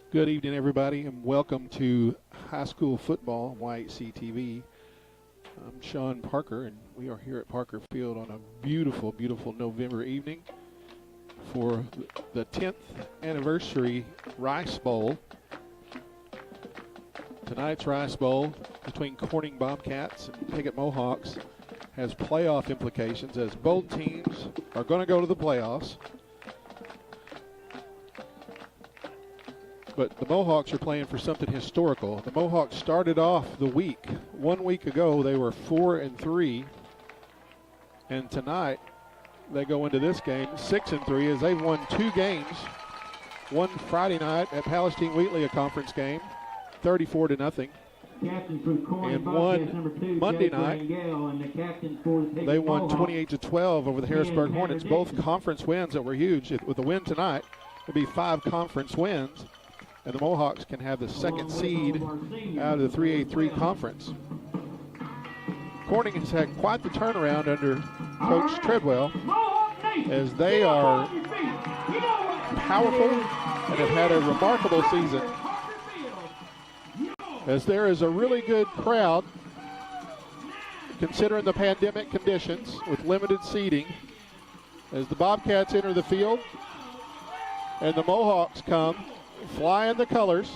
Good evening, everybody, and welcome to High School Football, YHC-TV. I'm Sean Parker, and we are here at Parker Field on a beautiful, beautiful November evening for the 10th anniversary Rice Bowl. Tonight's Rice Bowl between Corning Bobcats and Piggott Mohawks has playoff implications, as both teams are going to go to the playoffs. But the Mohawks are playing for something historical. The Mohawks started off the week. 1 week ago, they were 4-3. And tonight, they go into this game 6-3 as they've won 2 games. One Friday night at Palestine-Wheatley, a conference game, 34-0. And one Monday night, they won 28-12 over the Harrisburg Hornets. Both conference wins that were huge. With the win tonight, it'll be 5 conference wins. And the Mohawks can have the second seed out of the 3A3 conference. Corning has had quite the turnaround under Coach Treadwell, as they are powerful and have had a remarkable season. As there is a really good crowd, considering the pandemic conditions with limited seating, as the Bobcats enter the field and the Mohawks come, fly in the colors,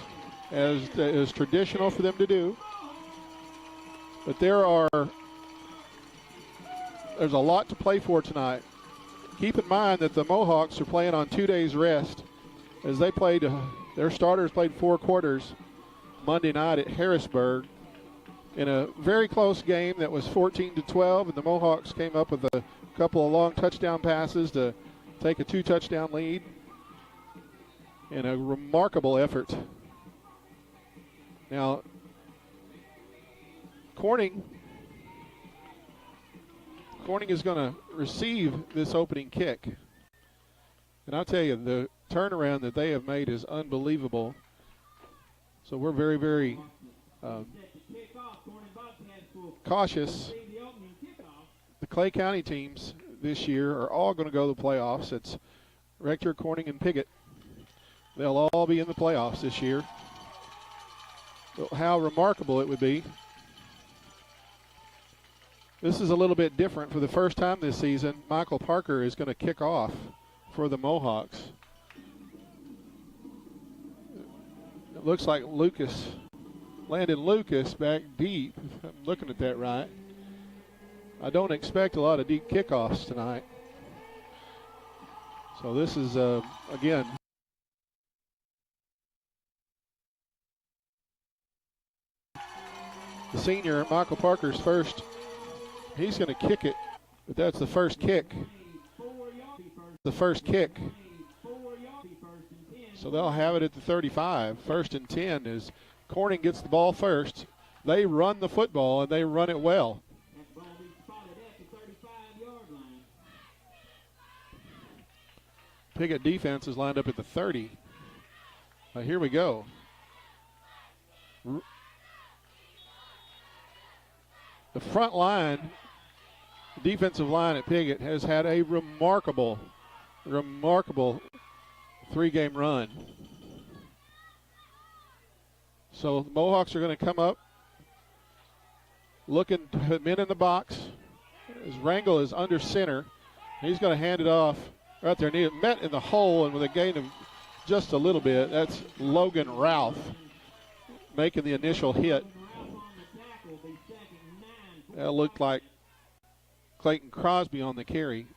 as is traditional for them to do. But there's a lot to play for tonight. Keep in mind that the Mohawks are playing on 2 days rest, as they played, their starters played 4 quarters Monday night at Harrisburg in a very close game that was 14-12, and the Mohawks came up with a couple of long touchdown passes to take a 2-touchdown lead. In a remarkable effort. Now, Corning is going to receive this opening kick. And I'll tell you, the turnaround that they have made is unbelievable. So we're very, very cautious. The Clay County teams this year are all going to go to the playoffs. It's Rector, Corning, and Piggott. They'll all be in the playoffs this year. How remarkable it would be. This is a little bit different. For the first time this season, Michael Parker is going to kick off for the Mohawks. It looks like Landon Lucas back deep, if I'm looking at that right. I don't expect a lot of deep kickoffs tonight. So this is, again, the senior, Michael Parker's first. He's going to kick it, but that's the first kick. The first kick. So they'll have it at the 35. 1st and 10 as Corning gets the ball first. They run the football, and they run it well. Piggott defense is lined up at the 30. Here we go. The front line, the defensive line at Piggott, has had a remarkable 3-game run. So the Mohawks are going to come up, looking to put men in the box. As Rangel is under center, he's going to hand it off right there. It met in the hole, and with a gain of just a little bit, that's Logan Ralph making the initial hit. That looked like Clayton Crosby on the carry.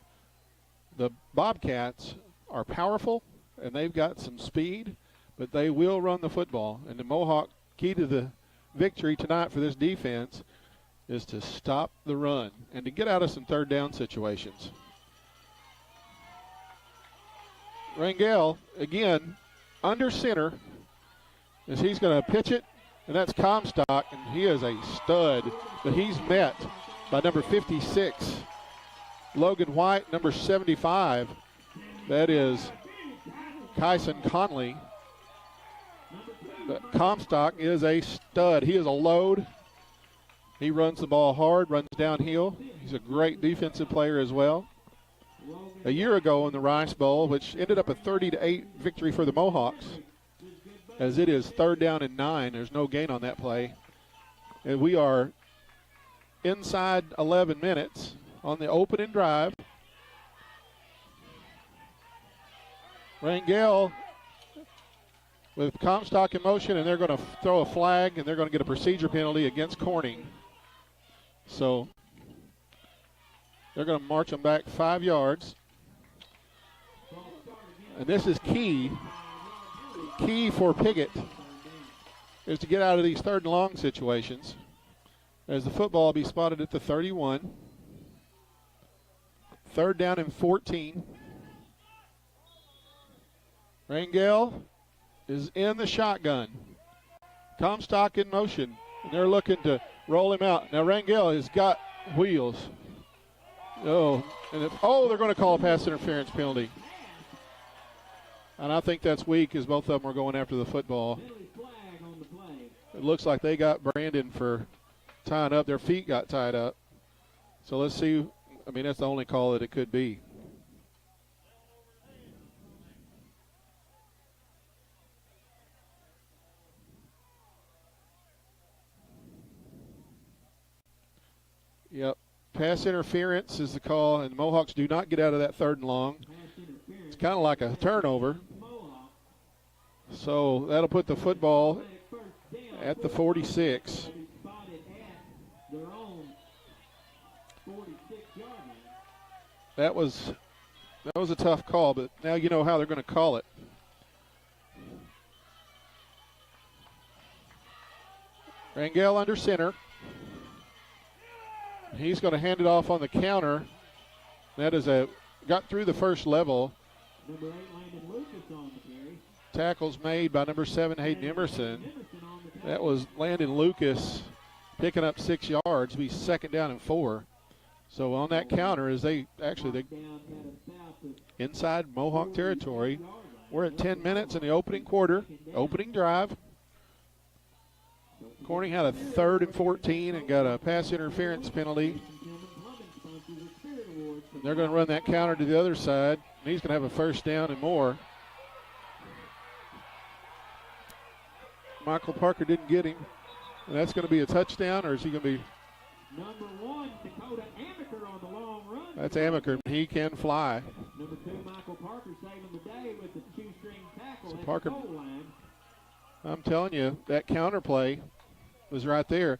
The Bobcats are powerful, and they've got some speed, but they will run the football. And the Mohawk key to the victory tonight for this defense is to stop the run and to get out of some third down situations. Rangel, again, under center, as he's going to pitch it, and that's Comstock, and he is a stud. But he's met by number 56, Logan White, number 75. That is Kyson Conley. But Comstock is a stud. He is a load. He runs the ball hard, runs downhill. He's a great defensive player as well. A year ago in the Rice Bowl, which ended up a 30-8 victory for the Mohawks, as it is 3rd down and 9. There's no gain on that play. And we are inside 11 minutes on the opening drive. Rangel with Comstock in motion, and they're going to throw a flag, and they're going to get a procedure penalty against Corning. So they're going to march them back 5 yards. And this is key for Piggott, is to get out of these 3rd and long situations, as the football will be spotted at the 31. 3rd down and 14. Rangel is in the shotgun. Comstock in motion, and they're looking to roll him out. Now Rangel has got wheels. They're going to call a pass interference penalty. And I think that's weak, as both of them are going after the football. It looks like they got Brandon for tying up. Their feet got tied up. So let's see. I mean, that's the only call that it could be. Yep. Pass interference is the call, and the Mohawks do not get out of that 3rd and long. It's kind of like a turnover. So that'll put the football at the 46. That was a tough call, but now you know how they're going to call it. Rangel under center. He's going to hand it off on the counter. That is got through the first level. Number 8, Landon Lucas on the carry. Tackles made by number 7, Hayden Emerson. That was Landon Lucas picking up 6 yards. Be 2nd down and 4. So on that counter, as they inside Mohawk territory. We're at 10 minutes in the opening quarter, opening drive. Corning had a 3rd and 14 and got a pass interference penalty. And they're going to run that counter to the other side. And he's going to have a 1st down and more. Michael Parker didn't get him. And that's going to be a touchdown, or is he going to be? Number 1, Dakota Amaker on the long run. That's Amaker. He can fly. Number 2, Michael Parker saving the day with the shoestring tackle So at Parker, the goal line. I'm telling you, that counter play was right there.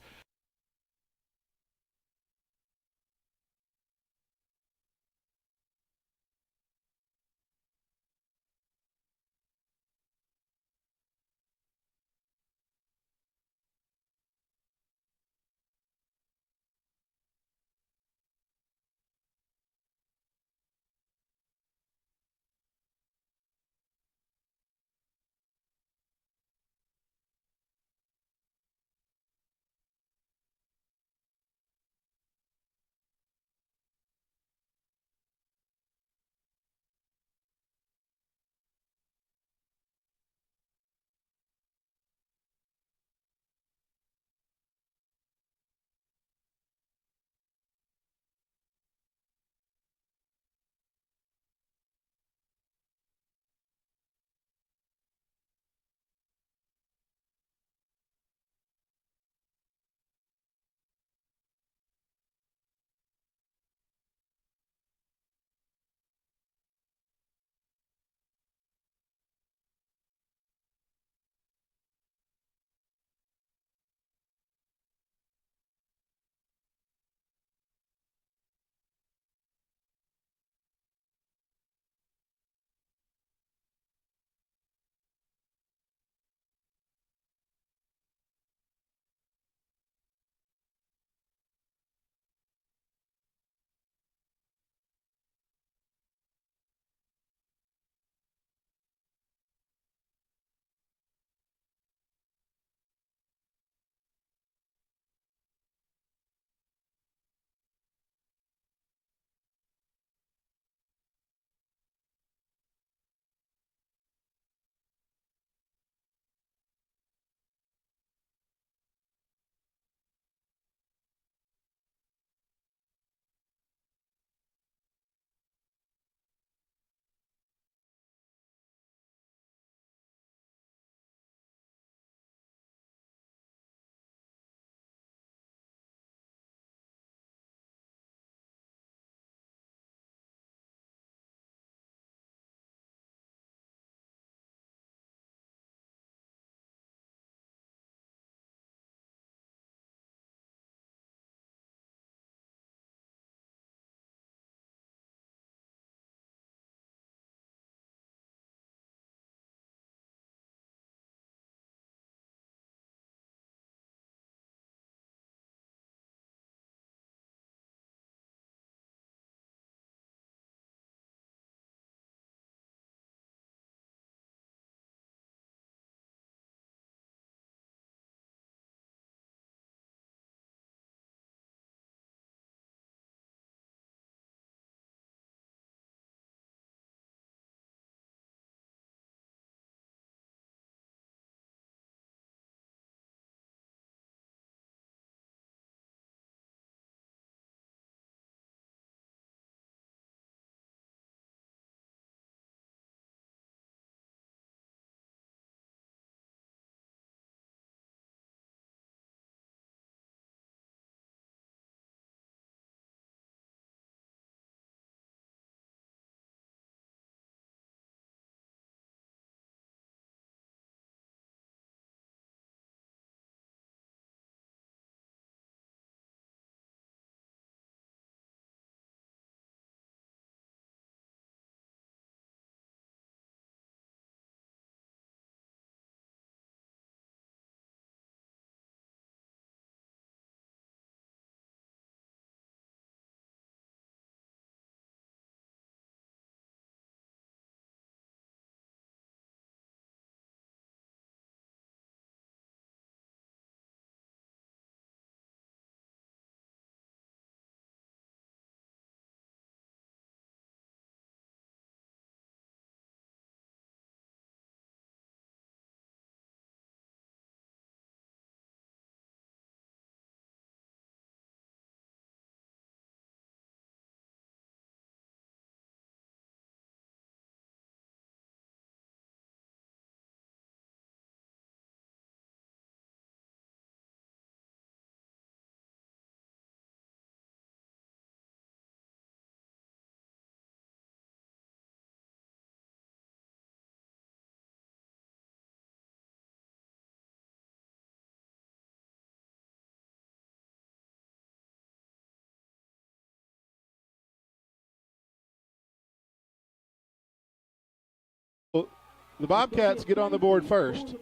The Bobcats get on the board first.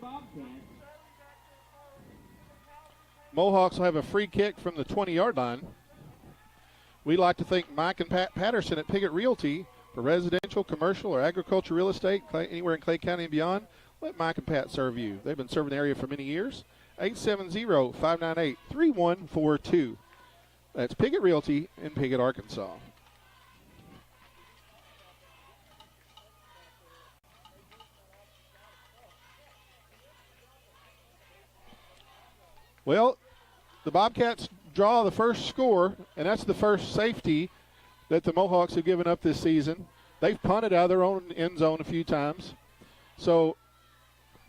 Mohawks will have a free kick from the 20-yard line. We'd like to thank Mike and Pat Patterson at Piggott Realty for residential, commercial, or agriculture real estate anywhere in Clay County and beyond. Let Mike and Pat serve you. They've been serving the area for many years. 870-598-3142. That's Piggott Realty in Piggott, Arkansas. Well, the Bobcats draw the first score, and that's the first safety that the Mohawks have given up this season. They've punted out of their own end zone a few times. So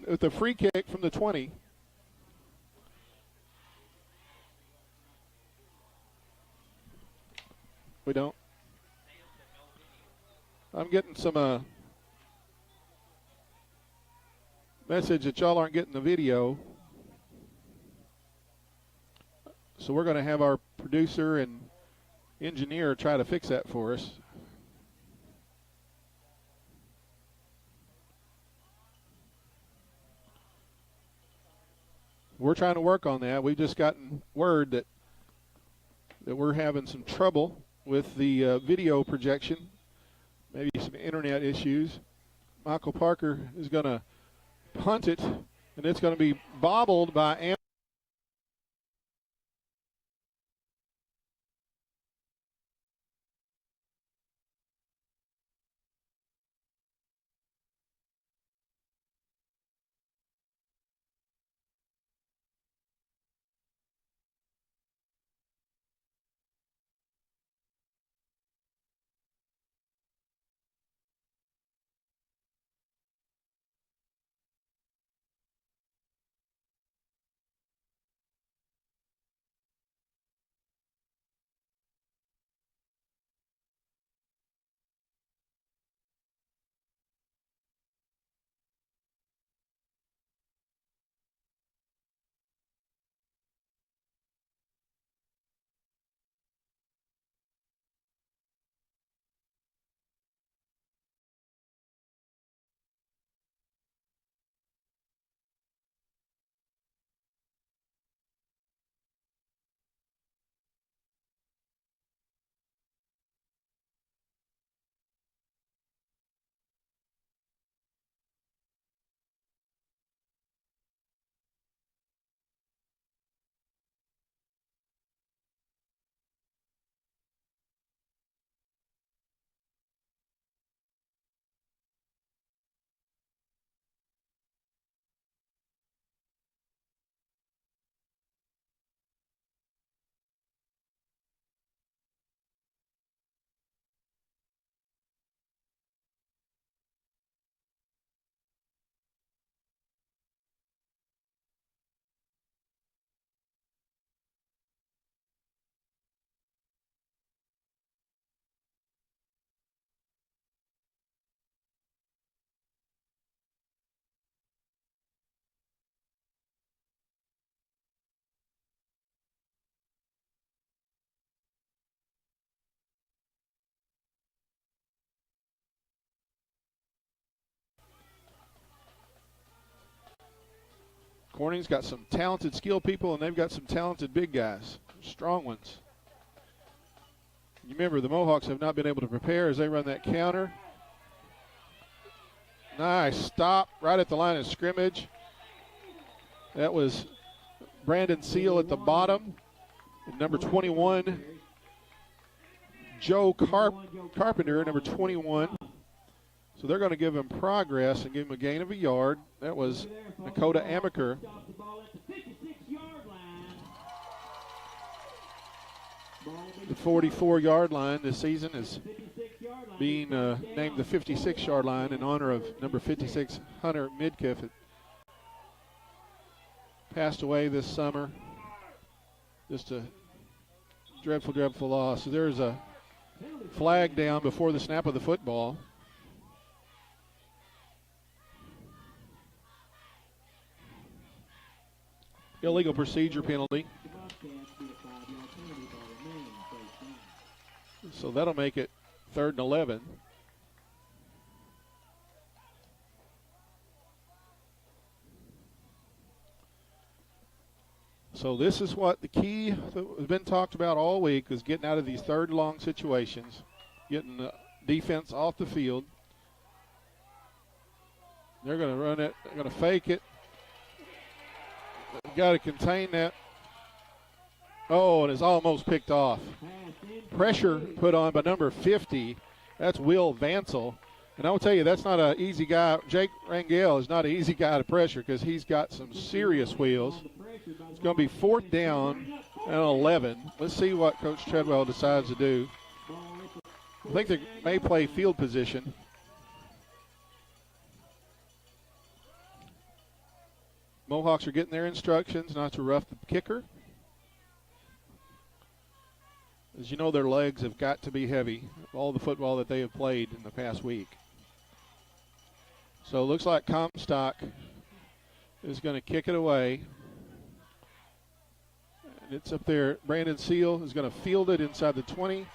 with the free kick from the 20, we don't. I'm getting some message that y'all aren't getting the video. So we're going to have our producer and engineer try to fix that for us. We're trying to work on that. We've just gotten word that we're having some trouble with the video projection, maybe some internet issues. Michael Parker is going to punt it, and it's going to be bobbled by Corning's got some talented, skilled people, and they've got some talented big guys, strong ones. You remember, the Mohawks have not been able to prepare as they run that counter. Nice stop right at the line of scrimmage. That was Brandon Seal at the bottom. And number 21, Joe Carpenter, number 21. So they're going to give him progress and give him a gain of a yard. That was Dakota Amaker. The 44-yard line this season is being named the 56-yard line in honor of number 56, Hunter Midkiff. It passed away this summer. Just a dreadful, dreadful loss. So there's a flag down before the snap of the football. Illegal procedure penalty. So that'll make it 3rd and 11. So this is what the key that has been talked about all week is getting out of these third and long situations, getting the defense off the field. They're going to run it. They're going to fake it. Got to contain that. Oh, and it's almost picked off. Pressure put on by number 50. That's Will Vansel. And I will tell you, that's not an easy guy. Jake Rangel is not an easy guy to pressure because he's got some serious wheels. It's going to be 4th down and 11. Let's see what Coach Treadwell decides to do. I think they may play field position. Mohawks are getting their instructions not to rough the kicker. As you know, their legs have got to be heavy, all the football that they have played in the past week. So it looks like Comstock is going to kick it away. And it's up there. Brandon Seal is going to field it inside the 20.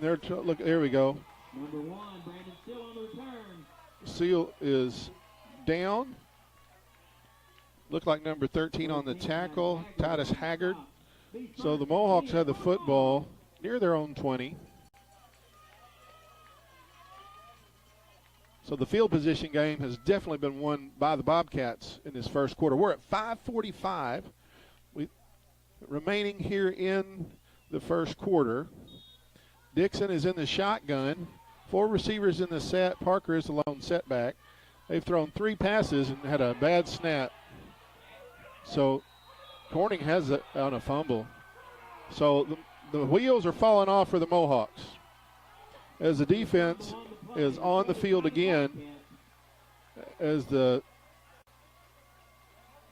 And look, there we go. Number 1, Brandon Seal on the return. Seal is down. Looked like number 13 on the tackle, Titus Haggard. So the Mohawks had the football near their own 20. So the field position game has definitely been won by the Bobcats in this first quarter. We're at 5:45 remaining here in the first quarter. Dixon is in the shotgun. 4 receivers in the set. Parker is the lone setback. They've thrown 3 passes and had a bad snap. So Corning has it on a fumble. So the wheels are falling off for the Mohawks as the defense is on the field again as the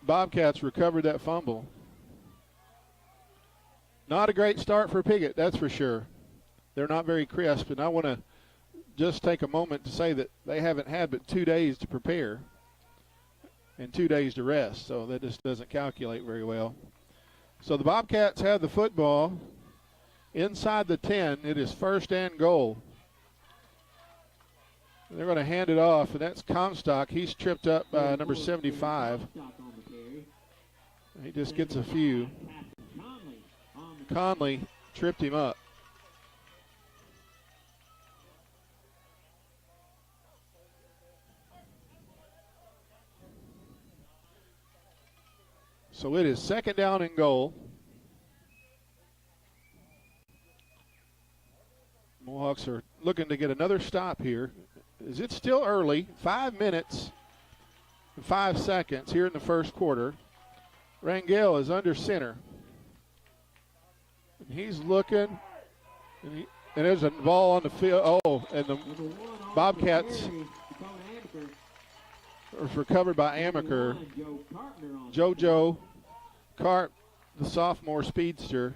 Bobcats recovered that fumble. Not a great start for Piggott, that's for sure. They're not very crisp, and I want to just take a moment to say that they haven't had but 2 days to prepare and 2 days to rest, so that just doesn't calculate very well. So the Bobcats have the football inside the 10. It is 1st and goal. They're going to hand it off, and that's Comstock. He's tripped up by number 75. He just gets a few. Conley tripped him up. So it is 2nd down and goal. Mohawks are looking to get another stop here. Is it still early? 5 minutes and 5 seconds here in the first quarter. Rangel is under center. And he's looking. And there's a ball on the field. Oh, and the Bobcats was recovered by Amaker. JoJo Carp, the sophomore speedster,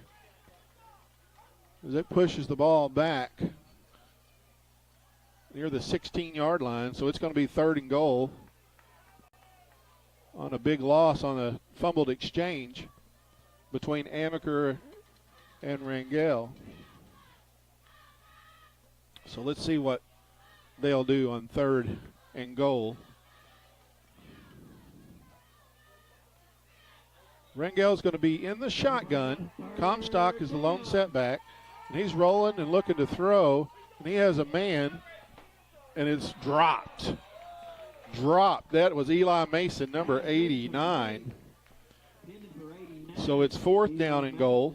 as it pushes the ball back near the 16-yard line. So it's going to be 3rd and goal on a big loss on a fumbled exchange between Amaker and Rangel. So let's see what they'll do on 3rd and goal. Rangel's going to be in the shotgun. Comstock is the lone setback, and he's rolling and looking to throw, and he has a man, and it's dropped. That was Eli Mason, number 89. So it's 4th down and goal.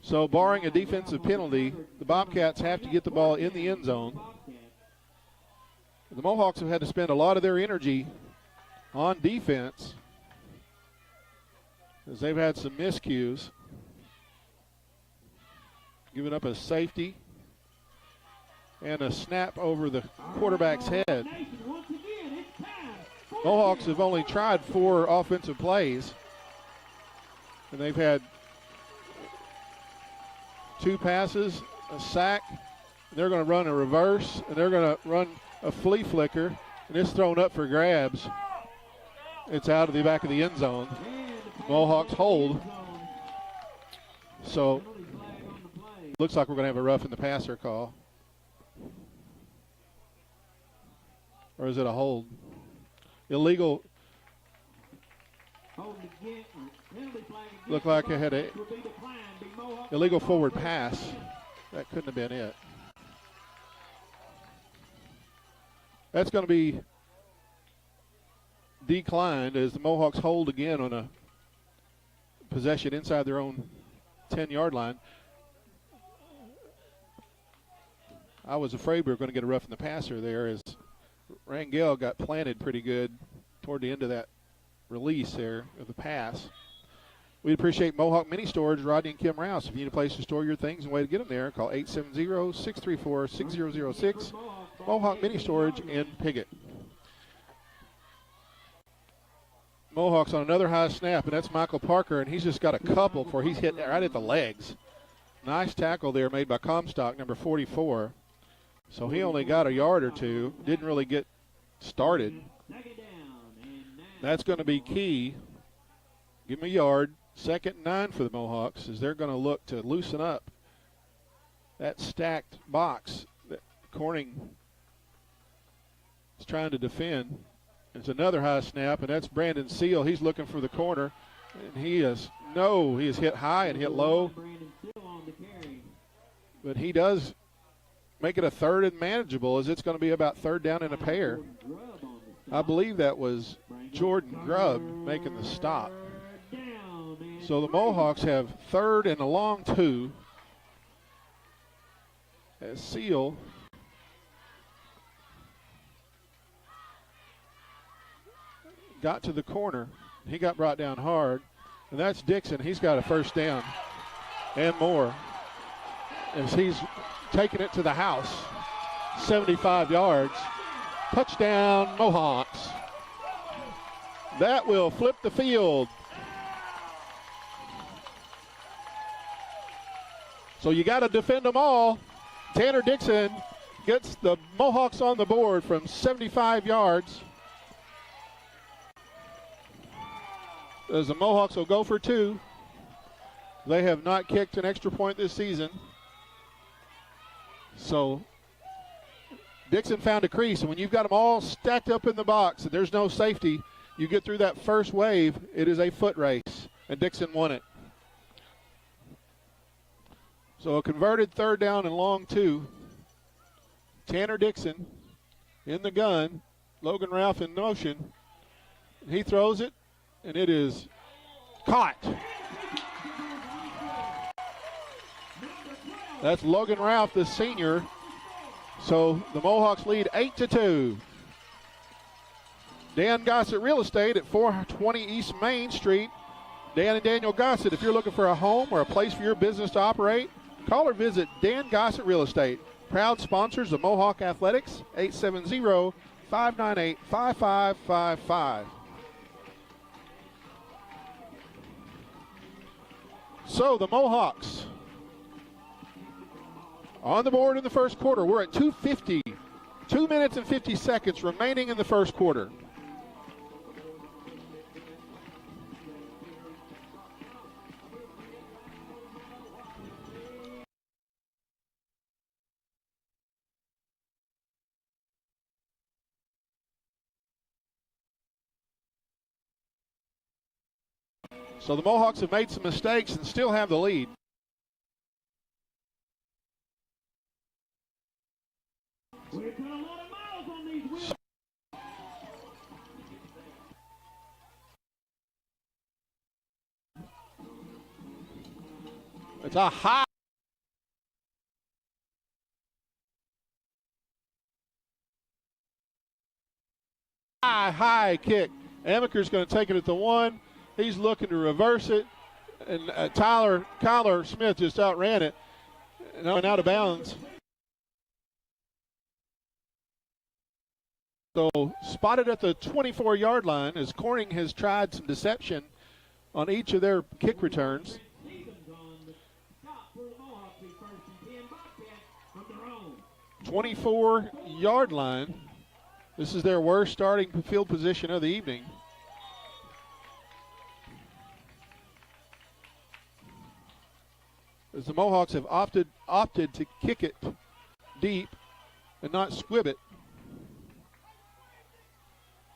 So barring a defensive penalty, the Bobcats have to get the ball in the end zone. The Mohawks have had to spend a lot of their energy on defense as they've had some miscues. Giving up a safety and a snap over the quarterback's head. Mohawks have only tried 4 offensive plays, and they've had 2 passes, a sack. They're going to run a reverse, and they're going to run a flea flicker, and it's thrown up for grabs. It's out of the back of the end zone. Mohawks hold. So looks like we're going to have a roughing the passer call. Or is it a hold? Illegal Looked like it had a illegal forward pass. That couldn't have been it. That's going to be declined as the Mohawks hold again on a possession inside their own 10-yard line. I was afraid we were going to get a roughing the passer there as Rangel got planted pretty good toward the end of that release there of the pass. We'd appreciate Mohawk Mini Storage, Rodney and Kim Rouse. If you need a place to store your things and way to get them there, call 870-634-6006. Mohawk Mini Storage in Piggott. Mohawks on another high snap, and that's Michael Parker, and he's just got a couple before he's hit right at the legs. Nice tackle there made by Comstock, number 44. So he only got a yard or two, didn't really get started. That's going to be key. Give him a yard. 2nd and 9 for the Mohawks as they're going to look to loosen up that stacked box that Corning is trying to defend. It's another high snap, and that's Brandon Seal. He's looking for the corner, and he is hit high and hit low. But he does make it a 3rd and manageable as it's going to be about 3rd down and a pair. I believe that was Jordan Grubb making the stop. So the Mohawks have 3rd and a long 2 as Seal got to the corner. He got brought down hard, and that's Dixon. He's got a 1st down and more as he's taking it to the house. 75 yards. Touchdown, Mohawks. That will flip the field. So you got to defend them all. Tanner Dixon gets the Mohawks on the board from 75 yards. As the Mohawks will go for 2. They have not kicked an extra point this season. So Dixon found a crease, and when you've got them all stacked up in the box and there's no safety, you get through that first wave, it is a foot race, and Dixon won it. So a converted 3rd down and long 2. Tanner Dixon in the gun. Logan Ralph in motion. He throws it, and it is caught. That's Logan Ralph, the senior. So the Mohawks lead 8-2. Dan Gossett Real Estate at 420 East Main Street. Dan and Daniel Gossett, if you're looking for a home or a place for your business to operate, call or visit Dan Gossett Real Estate. Proud sponsors of Mohawk Athletics, 870-598-5555. So the Mohawks on the board in the first quarter. We're at 2:50, 2 minutes and 50 seconds remaining in the first quarter. So the Mohawks have made some mistakes and still have the lead. We've got a lot of miles on these wheels. It's a high kick. Amaker's going to take it at the 1. He's looking to reverse it, and Kyler Smith just outran it and out of bounds. So spotted at the 24-yard line as Corning has tried some deception on each of their kick returns. 24-yard line. This is their worst starting field position of the evening. As the Mohawks have opted to kick it deep and not squib it.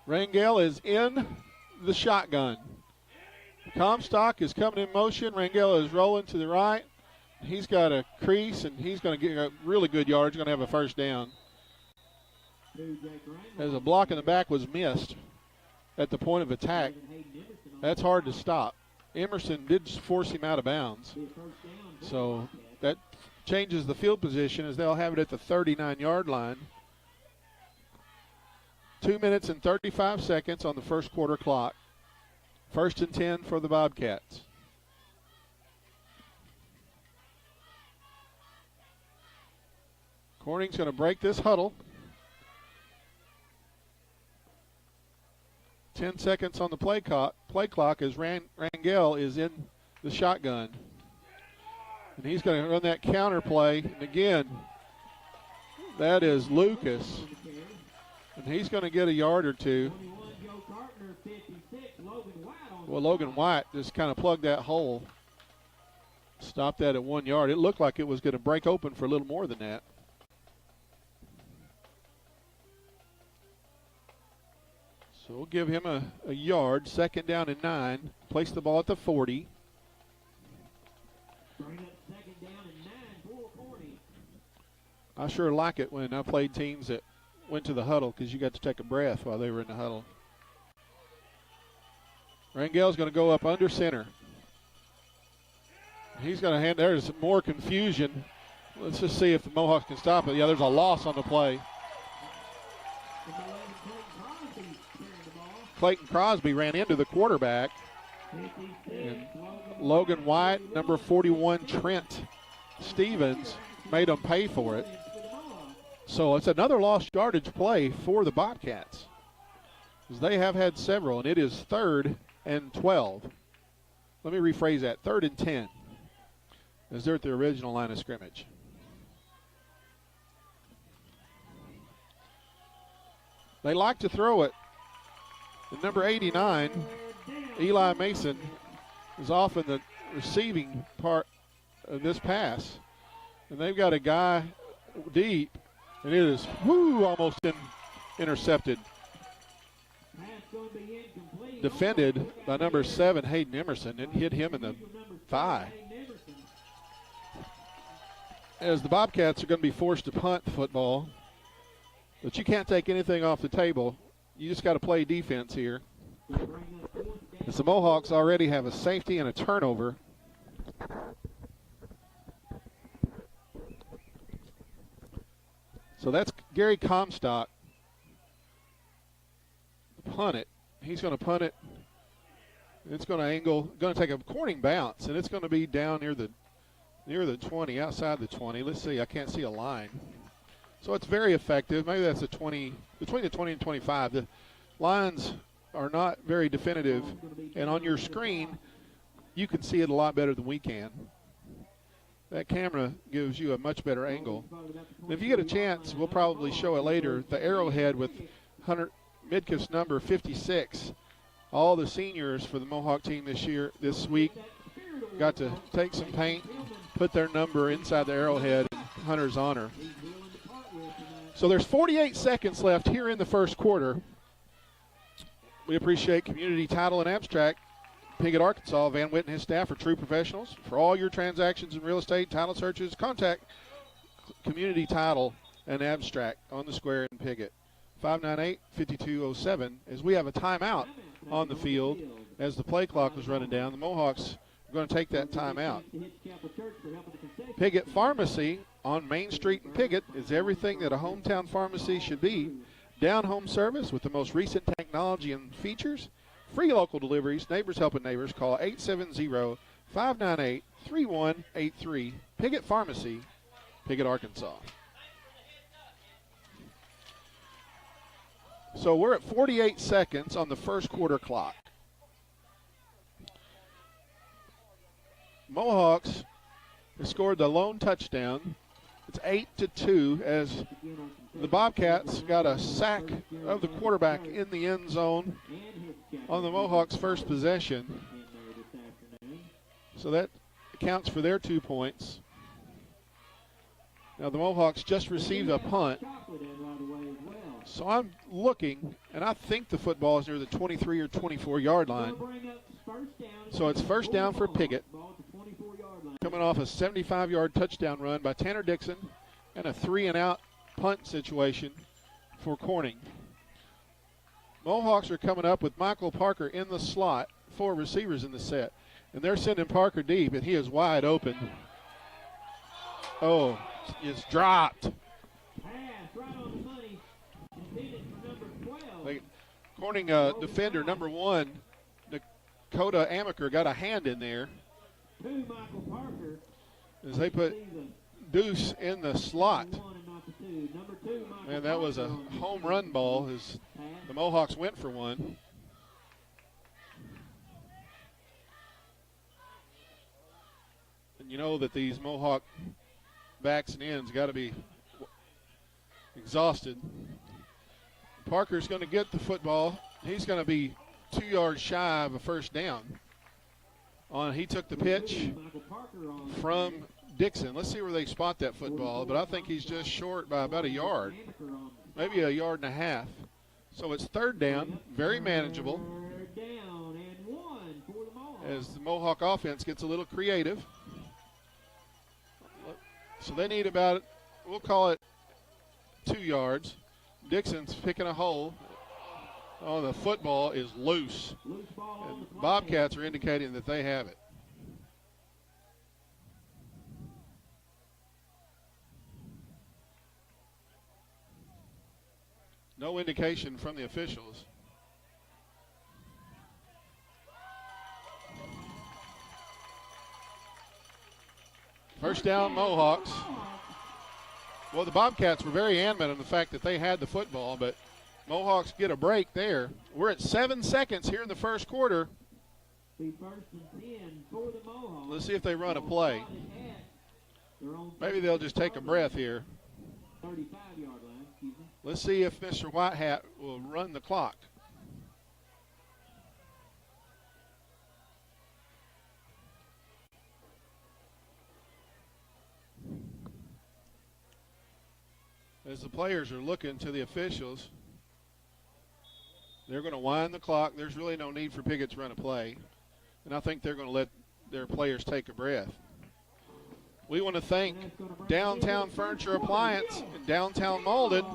Rangel is in the shotgun. Comstock is coming in motion. Rangel is rolling to the right. He's got a crease, and he's going to get a really good yardage. Going to have a first down. As a block in the back was missed at the point of attack. That's hard to stop. Emerson did force him out of bounds. So that changes the field position as they'll have it at the 39-yard line. 2 minutes and 35 seconds on the first quarter clock. 1st and 10 for the Bobcats. Corning's going to break this huddle. 10 seconds on the play clock as Rangel is in the shotgun. And he's going to run that counter play. And again, that is Lucas. And he's going to get a yard or two. Well, Logan White just kind of plugged that hole. Stopped that at 1 yard. It looked like it was going to break open for a little more than that. So we'll give him a yard. 2nd down and 9. Place the ball at the 40. I sure like it when I played teams that went to the huddle because you got to take a breath while they were in the huddle. Rangel's going to go up under center. He's going to hand. There's more confusion. Let's just see if the Mohawks can stop it. Yeah, there's a loss on the play. Clayton Crosby ran into the quarterback. And Logan White, number 41, Trent Stevens, made him pay for it. So it's another lost yardage play for the Bobcats, as they have had several, and it is 3rd and 12. Let me rephrase that, 3rd and 10, as they're at the original line of scrimmage. They like to throw it. The number 89, Eli Mason, is off in the receiving part of this pass. And they've got a guy deep, and it is almost intercepted. Defended by number 7, Hayden Emerson. It hit him in the thigh. As the Bobcats are going to be forced to punt the football. But you can't take anything off the table. You just got to play defense here. As the Mohawks already have a safety and a turnover. So that's Gary Comstock. Punt it. He's going to punt it. It's going to angle, going to take a Corning bounce, and it's going to be down near the 20, outside the 20. Let's see, I can't see a line. So it's very effective. Maybe that's a 20, between the 20 and 25. The lines are not very definitive, and on your screen, you can see it a lot better than we can. That camera gives you a much better angle. And if you get a chance, we'll probably show it later, the arrowhead with Hunter Midkiff's number 56. All the seniors for the Mohawk team this week, got to take some paint, put their number inside the arrowhead in Hunter's honor. So there's 48 seconds left here in the first quarter. We appreciate Community Title and Abstract. Piggott, Arkansas. Van Witt and his staff are true professionals. For all your transactions in real estate, title searches, contact Community Title and Abstract on the square in Piggott. 598-5207, as we have a timeout on the field as the play clock was running down. The Mohawks are going to take that timeout. Piggott Pharmacy on Main Street in Piggott is everything that a hometown pharmacy should be. Down-home service with the most recent technology and features. Free local deliveries. Neighbors helping neighbors. Call 870-598-3183. Piggott Pharmacy, Piggott, Arkansas. So we're at 48 seconds on the first quarter clock. Mohawks have scored the lone touchdown. It's 8-2 as the Bobcats got a sack of the quarterback in the end zone on the Mohawks' first possession. So that accounts for their 2 points. Now the Mohawks just received a punt. So I'm looking, and I think the football is near the 23 or 24-yard line. So it's first down for Piggott. Coming off a 75-yard touchdown run by Tanner Dixon and a 3-and-out punt situation for Corning. Mohawks are coming up with Michael Parker in the slot, 4 receivers in the set. And they're sending Parker deep, and he is wide open. Oh, it's dropped. Corning defender number 1, Dakota Amaker, got a hand in there as they put Deuce in the slot. And that was a home run ball as the Mohawks went for one. And you know that these Mohawk backs and ends got to be exhausted. Parker's going to get the football. He's going to be 2 yards shy of a first down. He took the pitch from Dixon. Let's see where they spot that football, but I think he's just short by about a yard, maybe a yard and a half. So it's third down, very manageable, as the Mohawk offense gets a little creative. So they need about, we'll call it 2 yards. Dixon's picking a hole. Oh, the football is loose. And Bobcats are indicating that they have it. No indication from the officials. First down, Mohawks. Well, the Bobcats were very adamant on the fact that they had the football, but Mohawks get a break there. We're at 7 seconds here in the first quarter. Let's see if they run a play. Maybe they'll just take a breath here. Let's see if Mr. Whitehat will run the clock. As the players are looking to the officials, they're going to wind the clock. There's really no need for Piggott to run a play. And I think they're going to let their players take a breath. We want to thank Downtown Furniture Appliance in downtown Malden.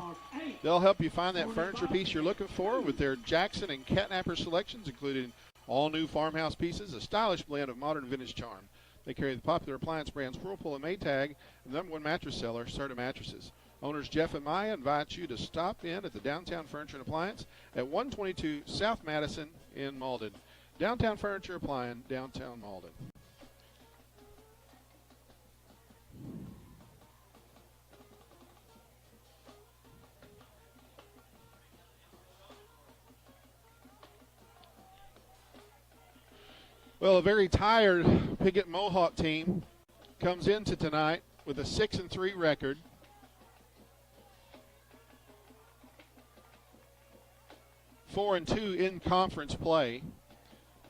They'll help you find that furniture piece you're looking for with their Jackson and Catnapper selections, including all new farmhouse pieces, a stylish blend of modern vintage charm. They carry the popular appliance brands Whirlpool and Maytag, and the #1 mattress seller, Serta Mattresses. Owners Jeff and Maya invite you to stop in at the Downtown Furniture and Appliance at 122 South Madison in Malden. Downtown Furniture Appliance, downtown Malden. Well, a very tired Piggott Mohawk team comes into tonight with a 6-3 record. Four and 2 in conference play.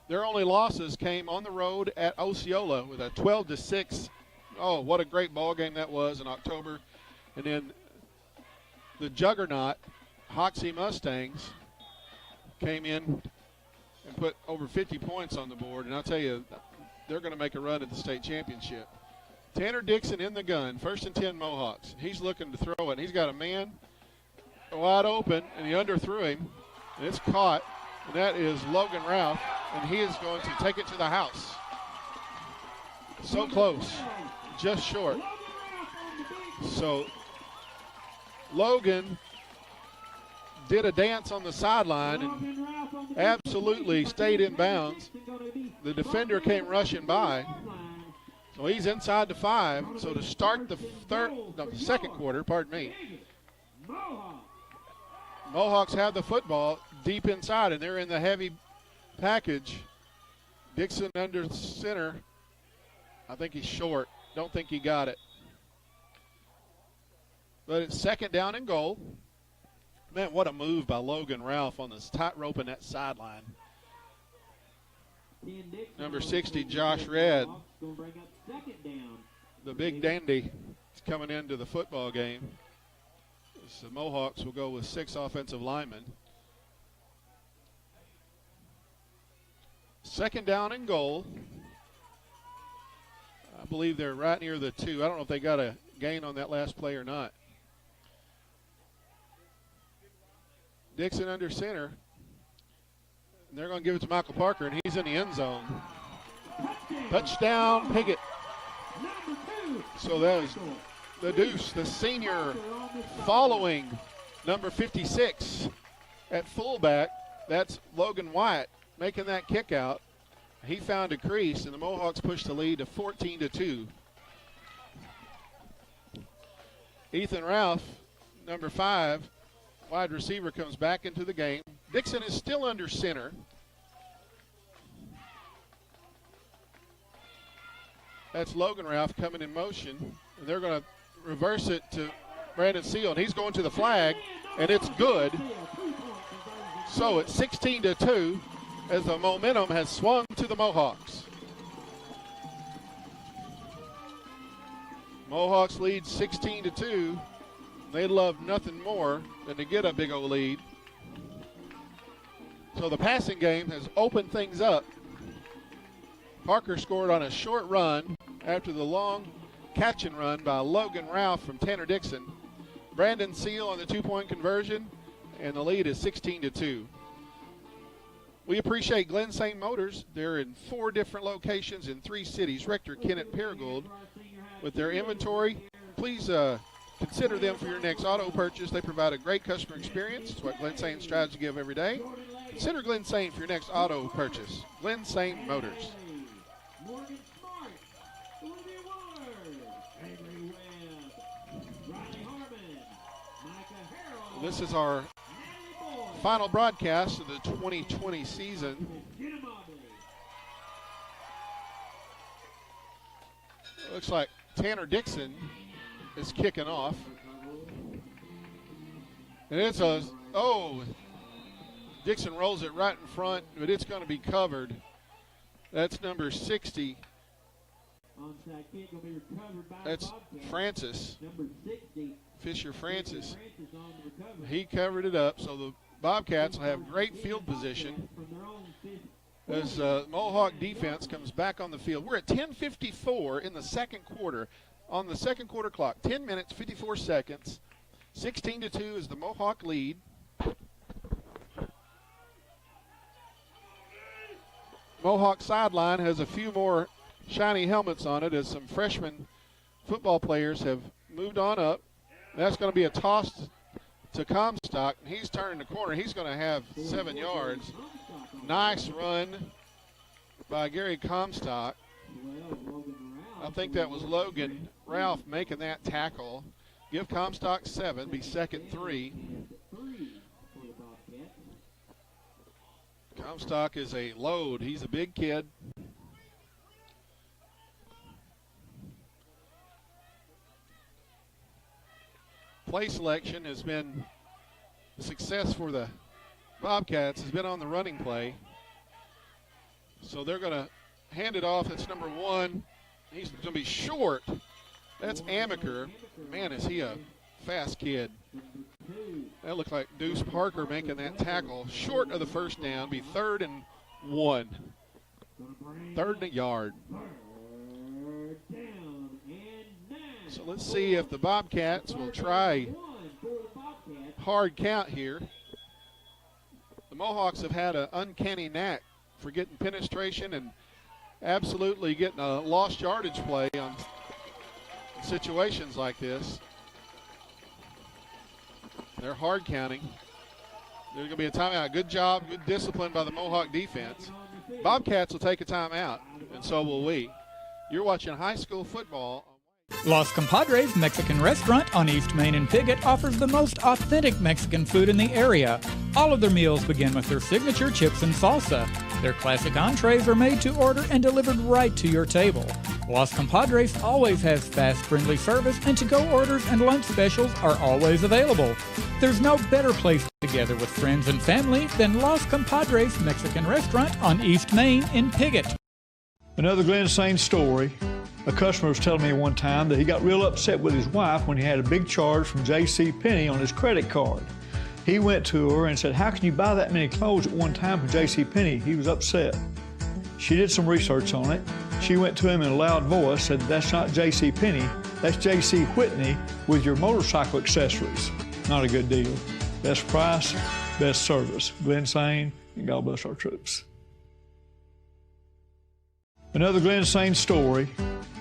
Their only losses came on the road at Osceola with a 12-6. Oh, what a great ball game that was in October. And then the juggernaut Hoxie Mustangs came in and put over 50 points on the board. And I'll tell you, they're going to make a run at the state championship. Tanner Dixon in the gun, 1st and 10 Mohawks. He's looking to throw it. And he's got a man wide open, and he underthrew him. And it's caught, and that is Logan Ralph, and he is going to take it to the house. So close, just short. So Logan did a dance on the sideline and absolutely stayed in bounds. The defender came rushing by. So he's inside the 5. So to start the second quarter, Mohawks have the football deep inside, and they're in the heavy package. Dixon under center. I think he's short. Don't think he got it. But it's second down and goal. Man, what a move by Logan Ralph on this tightrope in that sideline. Number 60, Josh Redd, the big dandy, is coming into the football game. The Mohawks will go with 6 offensive linemen. Second down and goal. I believe they're right near the 2. I don't know if they got a gain on that last play or not. Dixon under center. And they're going to give it to Michael Parker, and he's in the end zone. Touchdown, Piggott. So that was the Deuce, the senior, following number 56 at fullback. That's Logan Wyatt making that kick out. He found a crease, and the Mohawks pushed the lead to 14-2. Ethan Ralph, number 5, wide receiver, comes back into the game. Dixon is still under center. That's Logan Ralph coming in motion, and they're going to reverse it to Brandon Seal, and he's going to the flag, and it's good. So it's 16-2 as the momentum has swung to the Mohawks. Mohawks lead 16-2. They love nothing more than to get a big old lead. So the passing game has opened things up. Parker scored on a short run after the long catch and run by Logan Ralph from Tanner Dixon. Brandon Seal on the 2-point conversion, and the lead is 16-2. We appreciate Glen St. Motors. They're in 4 different locations in 3 cities, Rector, Kennett, Paragould. With their inventory, please consider them for your next auto purchase. They provide a great customer experience. It's what Glen St. strives to give every day. Consider Glen St. for your next auto purchase. Glen St. Motors. This is our final broadcast of the 2020 season. Looks like Tanner Dixon is kicking off. And it's Dixon rolls it right in front, but it's going to be covered. That's number 60. That's Francis. Fisher Francis. He covered it up, so the Bobcats will have great field position as Mohawk defense comes back on the field. We're at 10:54 in the second quarter on the second quarter clock. 10 minutes, 54 seconds. 16-2 is the Mohawk lead. Mohawk sideline has a few more shiny helmets on it as some freshman football players have moved on up. That's going to be a toss to Comstock. He's turning the corner. He's going to have 7 yards. Nice run by Gary Comstock. I think that was Logan Ralph making that tackle. Give Comstock 7, be second 3. Comstock is a load. He's a big kid. Play selection has been a success for the Bobcats, has been on the running play. So they're going to hand it off. That's number 1. He's going to be short. That's Amaker. Man, is he a fast kid. That looked like Deuce Parker making that tackle. Short of the first down, be 3rd and 1. 3rd and a yard. So let's see if the Bobcats will try hard count here. The Mohawks have had an uncanny knack for getting penetration and absolutely getting a lost yardage play on situations like this. They're hard counting. There's going to be a timeout. Good job, good discipline by the Mohawk defense. Bobcats will take a timeout, and so will we. You're watching high school football. Los Compadres Mexican Restaurant on East Main in Piggott offers the most authentic Mexican food in the area. All of their meals begin with their signature chips and salsa. Their classic entrees are made to order and delivered right to your table. Los Compadres always has fast, friendly service, and to-go orders and lunch specials are always available. There's no better place to gather with friends and family than Los Compadres Mexican Restaurant on East Main in Piggott. Another Glen St. story A customer was telling me one time that he got real upset with his wife when he had a big charge from J.C. Penney on his credit card. He went to her and said, "How can you buy that many clothes at one time from J.C. Penney?" He was upset. She did some research on it. She went to him in a loud voice, said, "That's not J.C. Penney, that's J.C. Whitney with your motorcycle accessories." Not a good deal. Best price, best service. Glenn Sane, and God bless our troops. Another Glenn Sane story.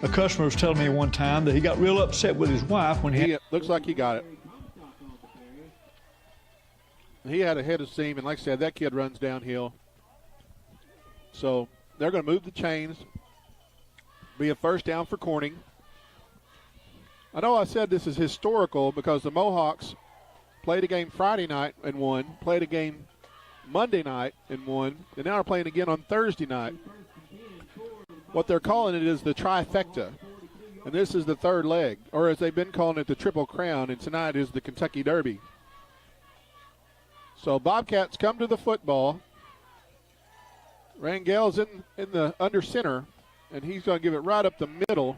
A customer was telling me one time that he got real upset with his wife when he looks like he got it. He had a head of steam, and like I said, that kid runs downhill. So they're going to move the chains. Be a first down for Corning. I know I said this is historical because the Mohawks played a game Friday night and won, played a game Monday night and won, and now are playing again on Thursday night. What they're calling it is the trifecta, and this is the third leg, or as they've been calling it, the Triple Crown, and tonight is the Kentucky Derby. So Bobcats come to the football. Rangel's in the under center, and he's going to give it right up the middle.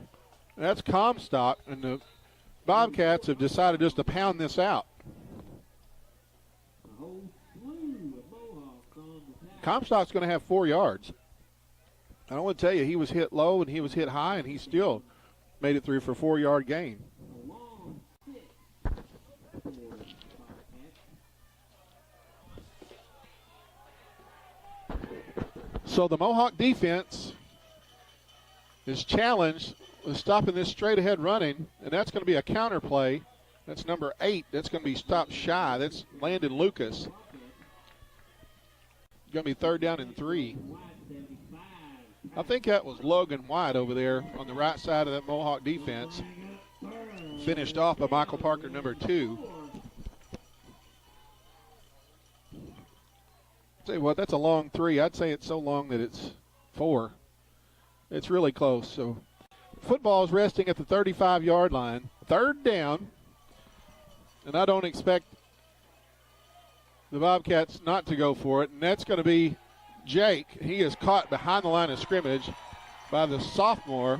That's Comstock, and the Bobcats have decided just to pound this out. Comstock's going to have 4 yards. I don't want to tell you, he was hit low and he was hit high, and he still made it through for a 4-yard gain. So the Mohawk defense is challenged with stopping this straight ahead running, and that's going to be a counter play. That's number 8. That's going to be stopped shy. That's Landon Lucas. Going to be 3rd down and 3. I think that was Logan White over there on the right side of that Mohawk defense. Finished off by Michael Parker, number 2. Tell you what, that's a long 3. I'd say it's so long that it's 4. It's really close. So football is resting at the 35-yard line. 3rd down. And I don't expect the Bobcats not to go for it. And that's going to be Jake. He is caught behind the line of scrimmage by the sophomore.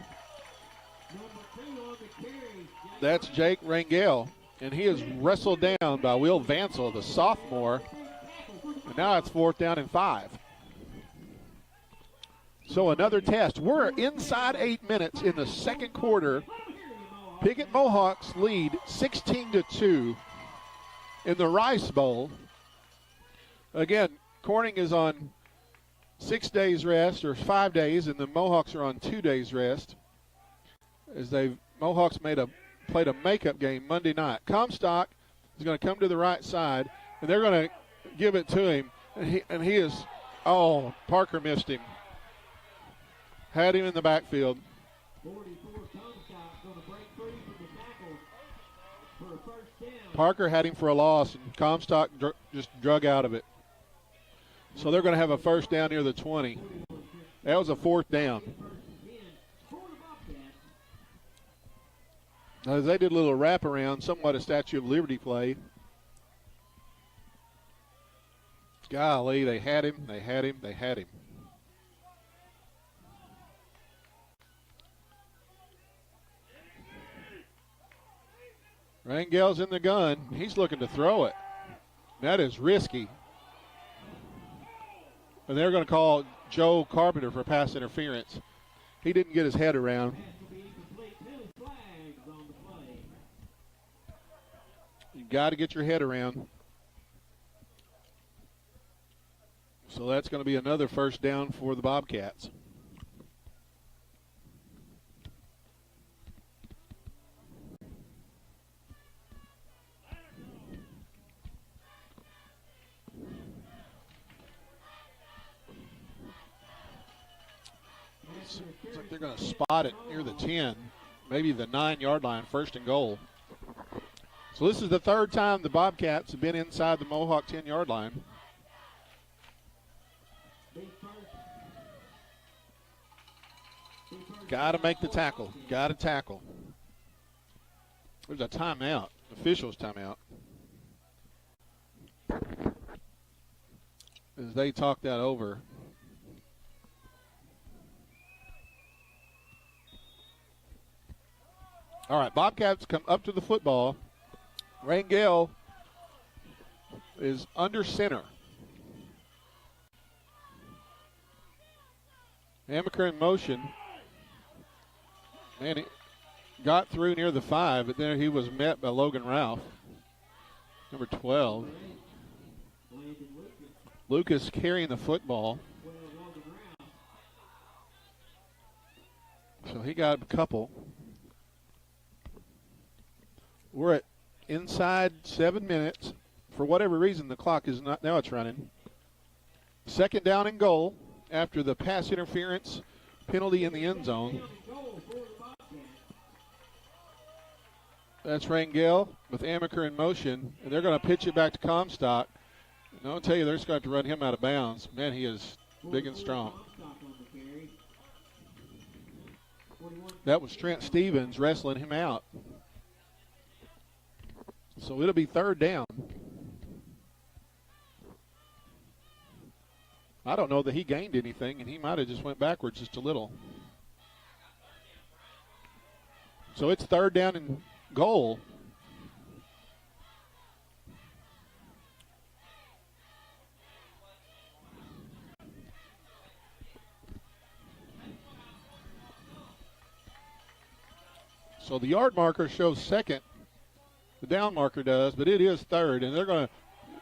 That's Jake Rangel. And he is wrestled down by Will Vansel, the sophomore. And now it's 4th down and 5. So another test. We're inside 8 minutes in the second quarter. Piggott Mohawks lead 16-2 in the Rice Bowl. Again, Corning is on 6 days rest, or 5 days, and the Mohawks are on 2 days rest. As Mohawks played a makeup game Monday night. Comstock is going to come to the right side, and they're going to give it to him. And he is, Parker missed him. Had him in the backfield. Parker had him for a loss, and Comstock just drug out of it. So they're going to have a first down near the 20. That was a 4th down. As they did a little wraparound, somewhat a Statue of Liberty play. Golly, they had him. Rangel's in the gun. He's looking to throw it. That is risky. And they're going to call Joe Carpenter for pass interference. He didn't get his head around. You got to get your head around. So that's going to be another first down for the Bobcats. Looks like they're going to spot it near the 10, maybe the 9-yard line, 1st and goal. So this is the 3rd time the Bobcats have been inside the Mohawk 10-yard line. Got to make the tackle. Got to tackle. There's a timeout. Officials timeout. As they talk that over. All right, Bobcats come up to the football. Rangel is under center. Amaker in motion. And he got through near the 5, but then he was met by Logan Ralph, number 12. Lucas carrying the football. So he got a couple. We're at inside 7 minutes. For whatever reason, the clock is not, now it's running. Second down and goal after the pass interference penalty in the end zone. That's Rangel with Amaker in motion, and they're going to pitch it back to Comstock. And I'll tell you, they're just going to have to run him out of bounds. Man, he is big and strong. That was Trent Stevens wrestling him out. So it'll be third down. I don't know that he gained anything, and he might have just went backwards just a little. So it's third down and goal. So the yard marker shows second. The down marker does, but it is third, and they're going to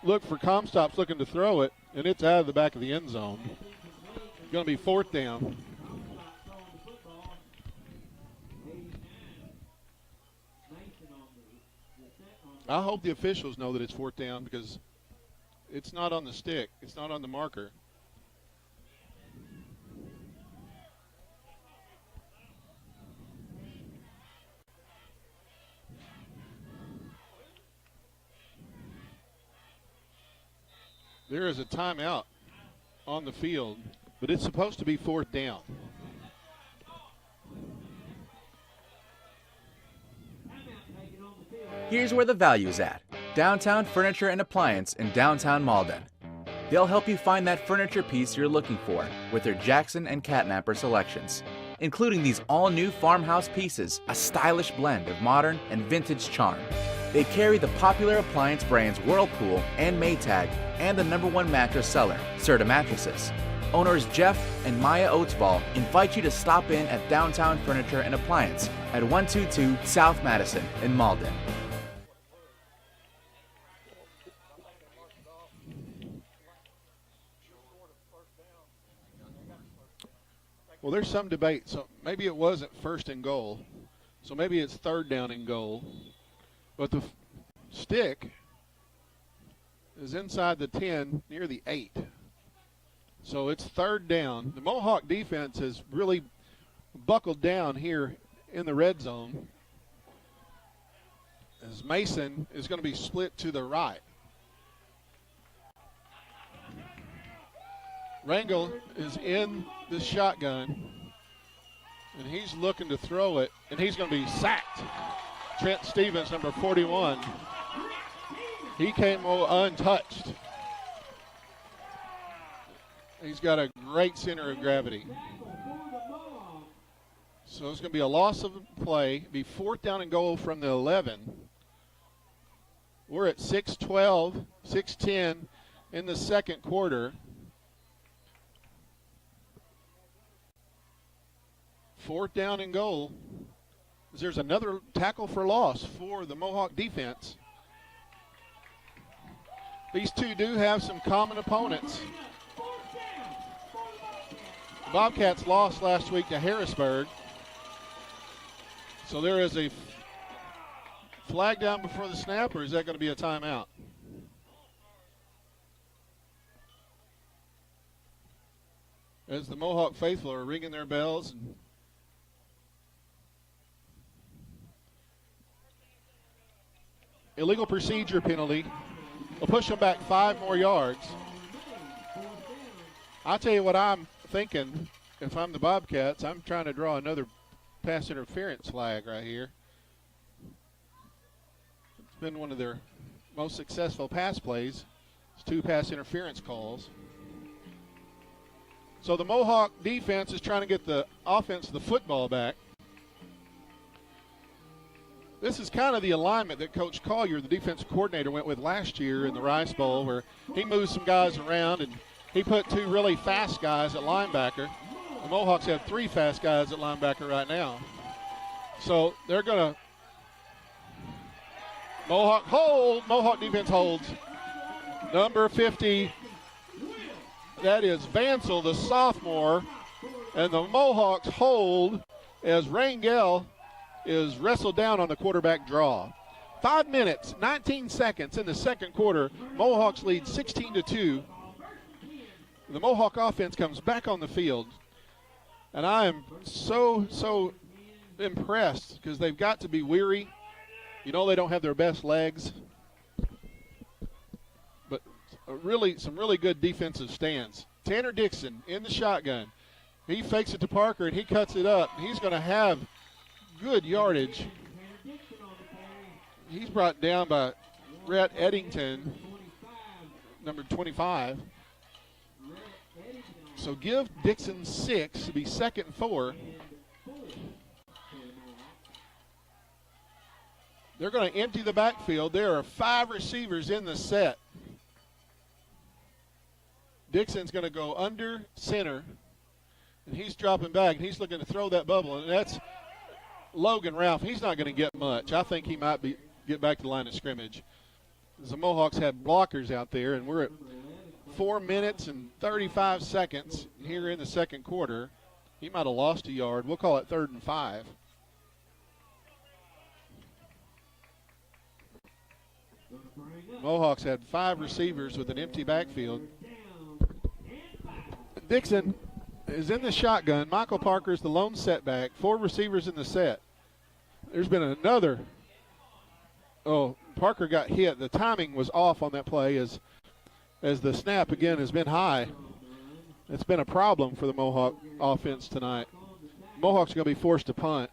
look for Comstock's looking to throw it, and it's out of the back of the end zone. It's going to be fourth down. I hope the officials know that it's fourth down because it's not on the stick. It's not on the marker. There is a timeout on the field, but it's supposed to be fourth down. Here's where the value's at. Downtown Furniture and Appliance in downtown Malden. They'll help you find that furniture piece you're looking for with their Jackson and Catnapper selections, including these all-new farmhouse pieces, a stylish blend of modern and vintage charm. They carry the popular appliance brands Whirlpool and Maytag and the #1 mattress seller, Serta Mattresses. Owners Jeff and Maya Oatsball invite you to stop in at Downtown Furniture and Appliance at 122 South Madison in Malden. Well, there's some debate. So maybe it wasn't first and goal. So maybe it's third down and goal. But the stick is inside the 10 near the 8. So it's third down. The Mohawk defense has really buckled down here in the red zone as Mason is going to be split to the right. Rangel is in the shotgun, and he's looking to throw it, and he's going to be sacked. Trent Stevens, number 41. He came untouched. He's got a great center of gravity. So it's going to be a loss of play. Be fourth down and goal from the 11. We're at 6:12, 6:10 in the second quarter. Fourth down and goal. There's another tackle for loss for the Mohawk defense. These two do have some common opponents. The Bobcats lost last week to Harrisburg. So there is a flag down before the snap, or is that going to be a timeout? As the Mohawk faithful are ringing their bells. And illegal procedure penalty will push them back 5 more yards. I'll tell you what I'm thinking. If I'm the Bobcats, I'm trying to draw another pass interference flag right here. It's been one of their most successful pass plays. It's 2 pass interference calls. So the Mohawk defense is trying to get the offense the football back. This is kind of the alignment that Coach Collier, the defensive coordinator, went with last year in the Rice Bowl, where he moved some guys around and he put 2 really fast guys at linebacker. The Mohawks have 3 fast guys at linebacker right now. So they're going to Mohawk hold. Mohawk defense holds. Number 50, that is Vansel, the sophomore. And the Mohawks hold as Rangel is wrestled down on the quarterback draw. 5 minutes, 19 seconds in the second quarter. Mohawks lead 16-2. The Mohawk offense comes back on the field. And I am so impressed because they've got to be weary. You know they don't have their best legs. But some really good defensive stands. Tanner Dixon in the shotgun. He fakes it to Parker and he cuts it up. He's going to have good yardage. He's brought down by Rhett Eddington, number 25. So give Dixon 6 to be 2nd and 4. They're going to empty the backfield. There are 5 receivers in the set. Dixon's going to go under center, and he's dropping back, and he's looking to throw that bubble, and that's Logan Ralph. He's not going to get much. I think he might get back to the line of scrimmage. The Mohawks have blockers out there, and we're at 4 minutes and 35 seconds here in the second quarter. He might have lost a yard. We'll call it 3rd and 5. Mohawks had 5 receivers with an empty backfield. Dixon is in the shotgun. Michael Parker is the lone setback. 4 receivers in the set. There's been another. Oh, Parker got hit. The timing was off on that play as the snap again has been high. It's been a problem for the Mohawk offense tonight. Mohawks are going to be forced to punt.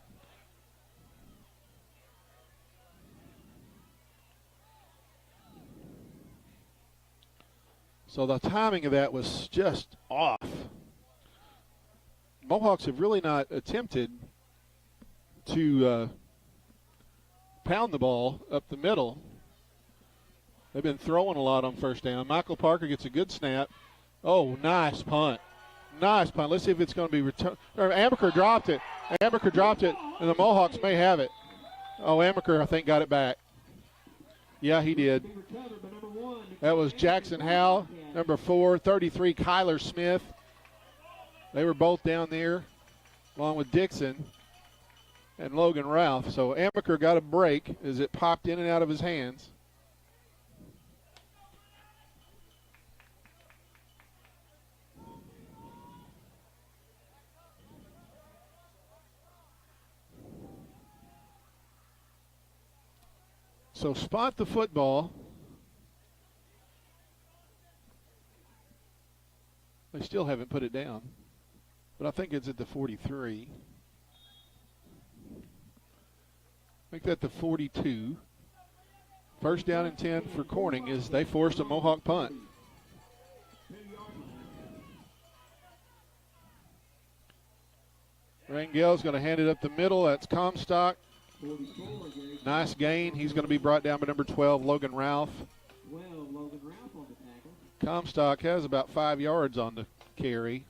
So the timing of that was just off. Mohawks have really not attempted to pound the ball up the middle. They've been throwing a lot on first down. Michael Parker gets a good snap. Oh, nice punt. Nice punt. Let's see if it's going to be returned. Amaker dropped it. Amaker dropped it, and the Mohawks may have it. Oh, Amaker, I think, got it back. Yeah, he did. That was Jackson Howe, number 4, 33, Kyler Smith. They were both down there, along with Dixon and Logan Ralph. So Amaker got a break as it popped in and out of his hands. So spot the football. They still haven't put it down, but I think it's at the 43. Make that the 42. First down and 10 for Corning as they forced a Mohawk punt. Rangel's going to hand it up the middle. That's Comstock. Nice gain. He's going to be brought down by number 12, Logan Ralph. Comstock has about 5 yards on the carry.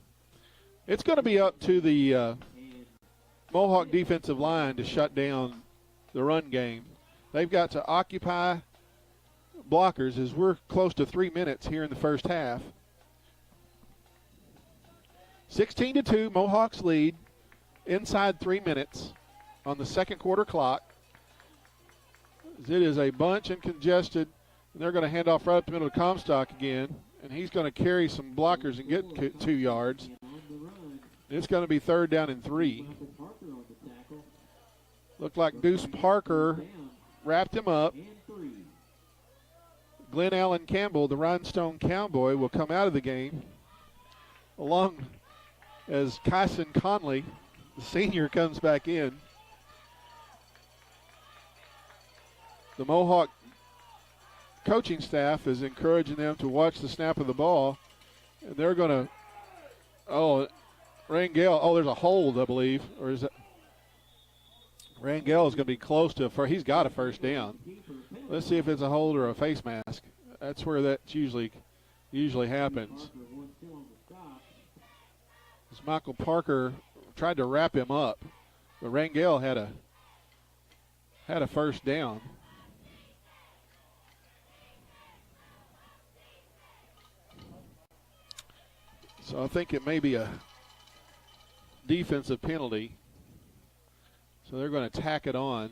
It's going to be up to the Mohawk defensive line to shut down the run game. They've got to occupy blockers as we're close to 3 minutes here in the first half. 16-2, Mohawks lead inside 3 minutes on the second quarter clock. It is a bunch and congested, and they're going to hand off right up the middle to Comstock again, and he's going to carry some blockers and get 2 yards. It's going to be 3rd down and 3. Looked like Deuce Parker wrapped him up. Glenn Allen Campbell, the Rhinestone Cowboy, will come out of the game, along as Kyson Conley, the senior, comes back in. The Mohawk coaching staff is encouraging them to watch the snap of the ball, and they're going to, Rangel, there's a hold, I believe, or is that? Rangel is going to be close to he's got a first down. Let's see if it's a hold or a face mask. That's where that usually happens. As Michael Parker tried to wrap him up, but Rangel had a first down. So I think it may be a defensive penalty. So they're going to tack it on.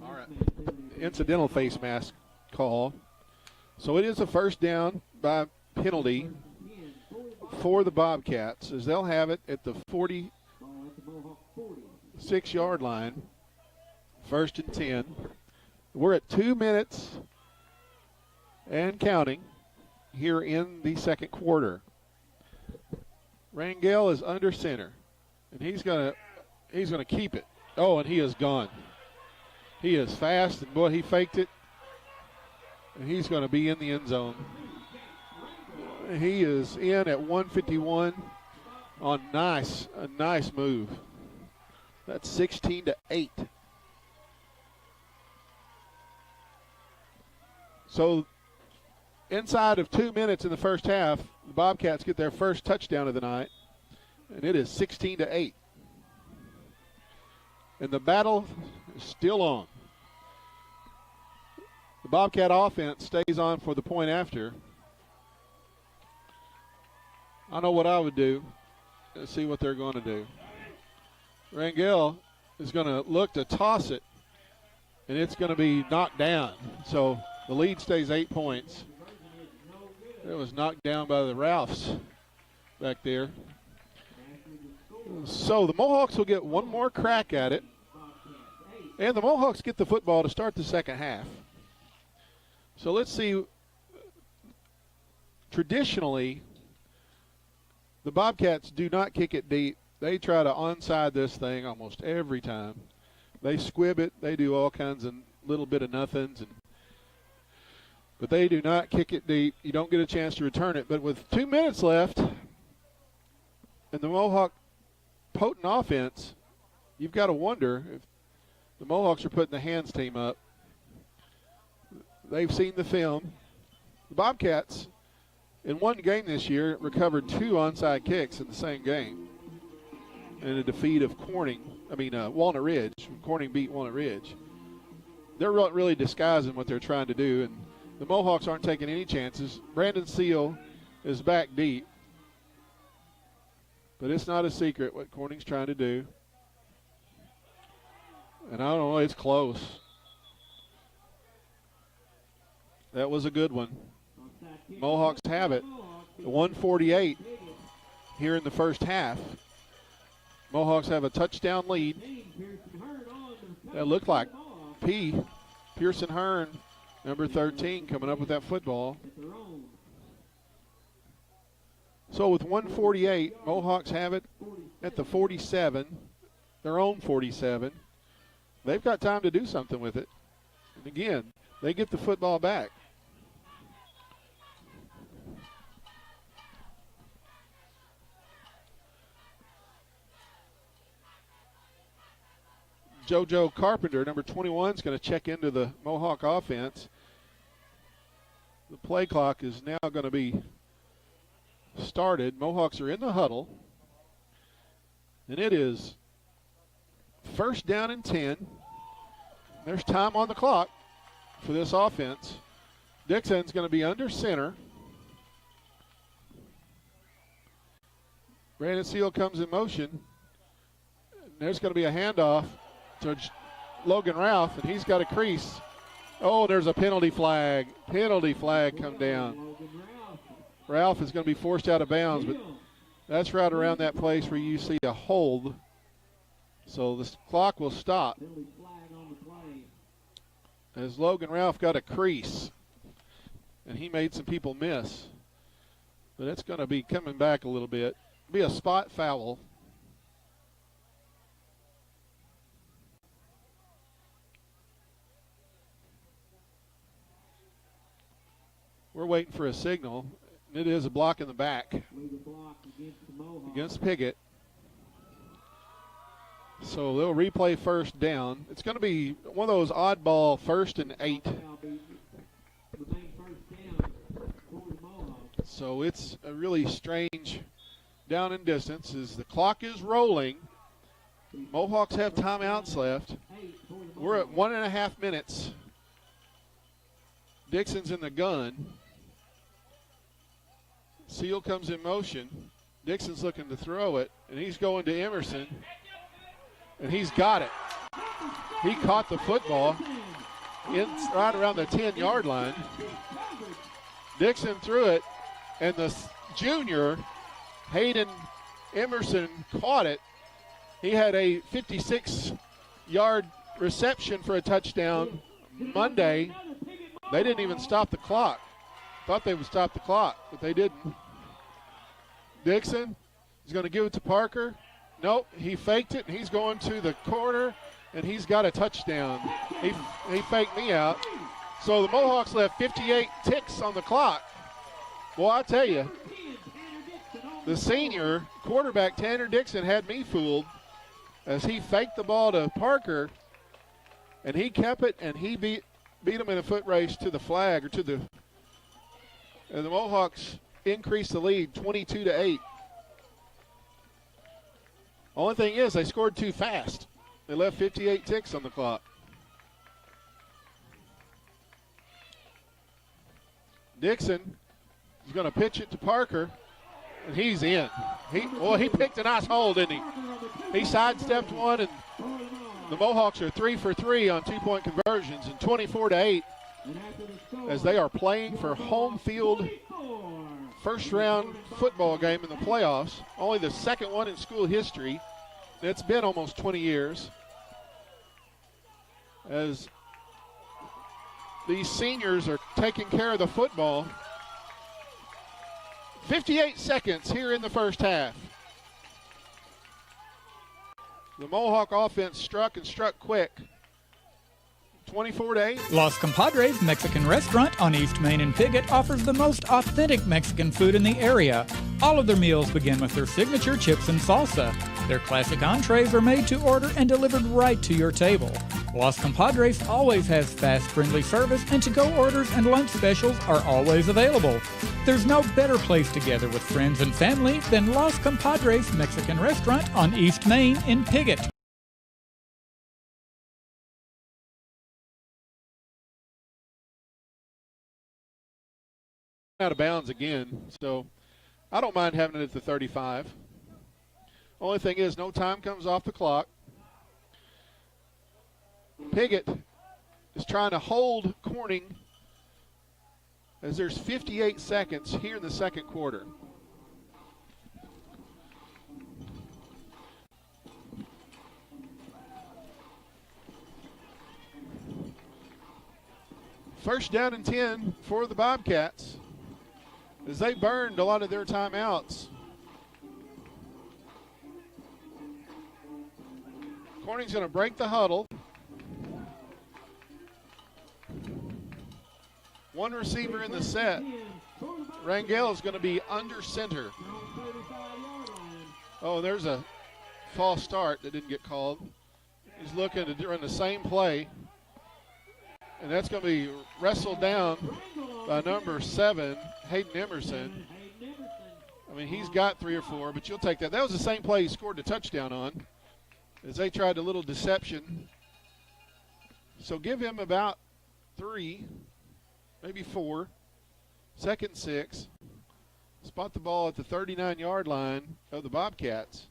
All right. Incidental face mask call. So it is a first down by penalty for the Bobcats, as they'll have it at the 46-yard line, 1st and 10. We're at 2 minutes and counting here in the second quarter. Rangel is under center, and he's gonna keep it. Oh, and he is gone. He is fast, and boy, he faked it, and he's going to be in the end zone. He is in at 151 on a nice move. That's 16-8. So inside of 2 minutes in the first half, the Bobcats get their first touchdown of the night, and it is 16-8. And the battle is still on. The Bobcat offense stays on for the point after. I know what I would do. Let's see what they're going to do. Rangel is going to look to toss it, and it's going to be knocked down. So the lead stays 8 points. It was knocked down by the Ralphs back there. So the Mohawks will get one more crack at it. And the Mohawks get the football to start the second half. So let's see. Traditionally, the Bobcats do not kick it deep. They try to onside this thing almost every time. They squib it. They do all kinds of little bit of nothings. But they do not kick it deep. You don't get a chance to return it. But with 2 minutes left and the Mohawk potent offense, you've got to wonder if the Mohawks are putting the hands team up. They've seen the film. The Bobcats, in one game this year, recovered 2 onside kicks in the same game in a defeat of Walnut Ridge. Corning beat Walnut Ridge. They're really disguising what they're trying to do, and the Mohawks aren't taking any chances. Brandon Seal is back deep, but it's not a secret what Corning's trying to do. And I don't know, it's close. That was a good one. Mohawks have it. 148 here in the first half. Mohawks have a touchdown lead. That looked like Pearson Hearn, number 13, coming up with that football. So with 148, Mohawks have it at the 47, their own 47. They've got time to do something with it. And again, they get the football back. JoJo Carpenter, number 21, is going to check into the Mohawk offense. The play clock is now going to be started. Mohawks are in the huddle. And it is first down and 10. There's time on the clock for this offense. Dixon's going to be under center. Brandon Seal comes in motion. There's going to be a handoff to Logan Ralph, and he's got a crease. Oh, there's a penalty flag. Penalty flag come down. Ralph is going to be forced out of bounds, but that's right around that place where you see a hold. So the clock will stop as Logan Ralph got a crease, and he made some people miss. But it's going to be coming back a little bit. Be a spot foul. We're waiting for a signal. It is a block in the back Block against the Mohawks. against Piggott. So they'll replay first down. It's going to be one of those oddball 1st and 8. That'll be remain first down for the Mohawks. So it's a really strange down and distance as the clock is rolling. Mohawks have timeouts left. 8 for the We're at Mohawks. 1.5 minutes. Dixon's in the gun. Seal comes in motion. Dixon's looking to throw it, and he's going to Emerson, and he's got it. He caught the football right around the 10-yard line. Dixon threw it, and the junior, Hayden Emerson, caught it. He had a 56-yard reception for a touchdown Monday. They didn't even stop the clock. Thought they would stop the clock, but they didn't. Dixon is going to give it to Parker. Nope, he faked it, and he's going to the corner, and he's got a touchdown. He faked me out. So the Mohawks left 58 ticks on the clock. Well, I tell you, the senior quarterback, Tanner Dixon, had me fooled as he faked the ball to Parker, and he kept it, and he beat him in a foot race to the flag, or to the, and the Mohawks increased the lead 22-8. Only thing is, they scored too fast. They left 58 ticks on the clock. Dixon is going to pitch it to Parker, and he's in. He picked a nice hole, didn't he? He sidestepped one, and the Mohawks are 3 for 3 on 2-point conversions, and 24-8 as they are playing for home field first-round football game in the playoffs. Only the second one in school history. It's been almost 20 years as these seniors are taking care of the football. 58 seconds here in the first half. The Mohawk offense struck quick. 24-8. Los Compadres Mexican Restaurant on East Main in Piggott offers the most authentic Mexican food in the area. All of their meals begin with their signature chips and salsa. Their classic entrees are made to order and delivered right to your table. Los Compadres always has fast, friendly service, and to-go orders and lunch specials are always available. There's no better place to gather with friends and family than Los Compadres Mexican Restaurant on East Main in Piggott. Out of bounds again, so I don't mind having it at the 35. Only thing is, no time comes off the clock. Piggott is trying to hold Corning as there's 58 seconds here in the second quarter. First down and 10 for the Bobcats as they burned a lot of their timeouts. Corning's going to break the huddle. One receiver in the set. Rangel is going to be under center. Oh, there's a false start that didn't get called. He's looking to run the same play. And that's going to be wrestled down by number 7, Hayden Emerson. I mean, he's got 3 or 4, but you'll take that. That was the same play he scored a touchdown on as they tried a little deception. So give him about 3, maybe 4. Second 6. Spot the ball at the 39-yard line of the Bobcats.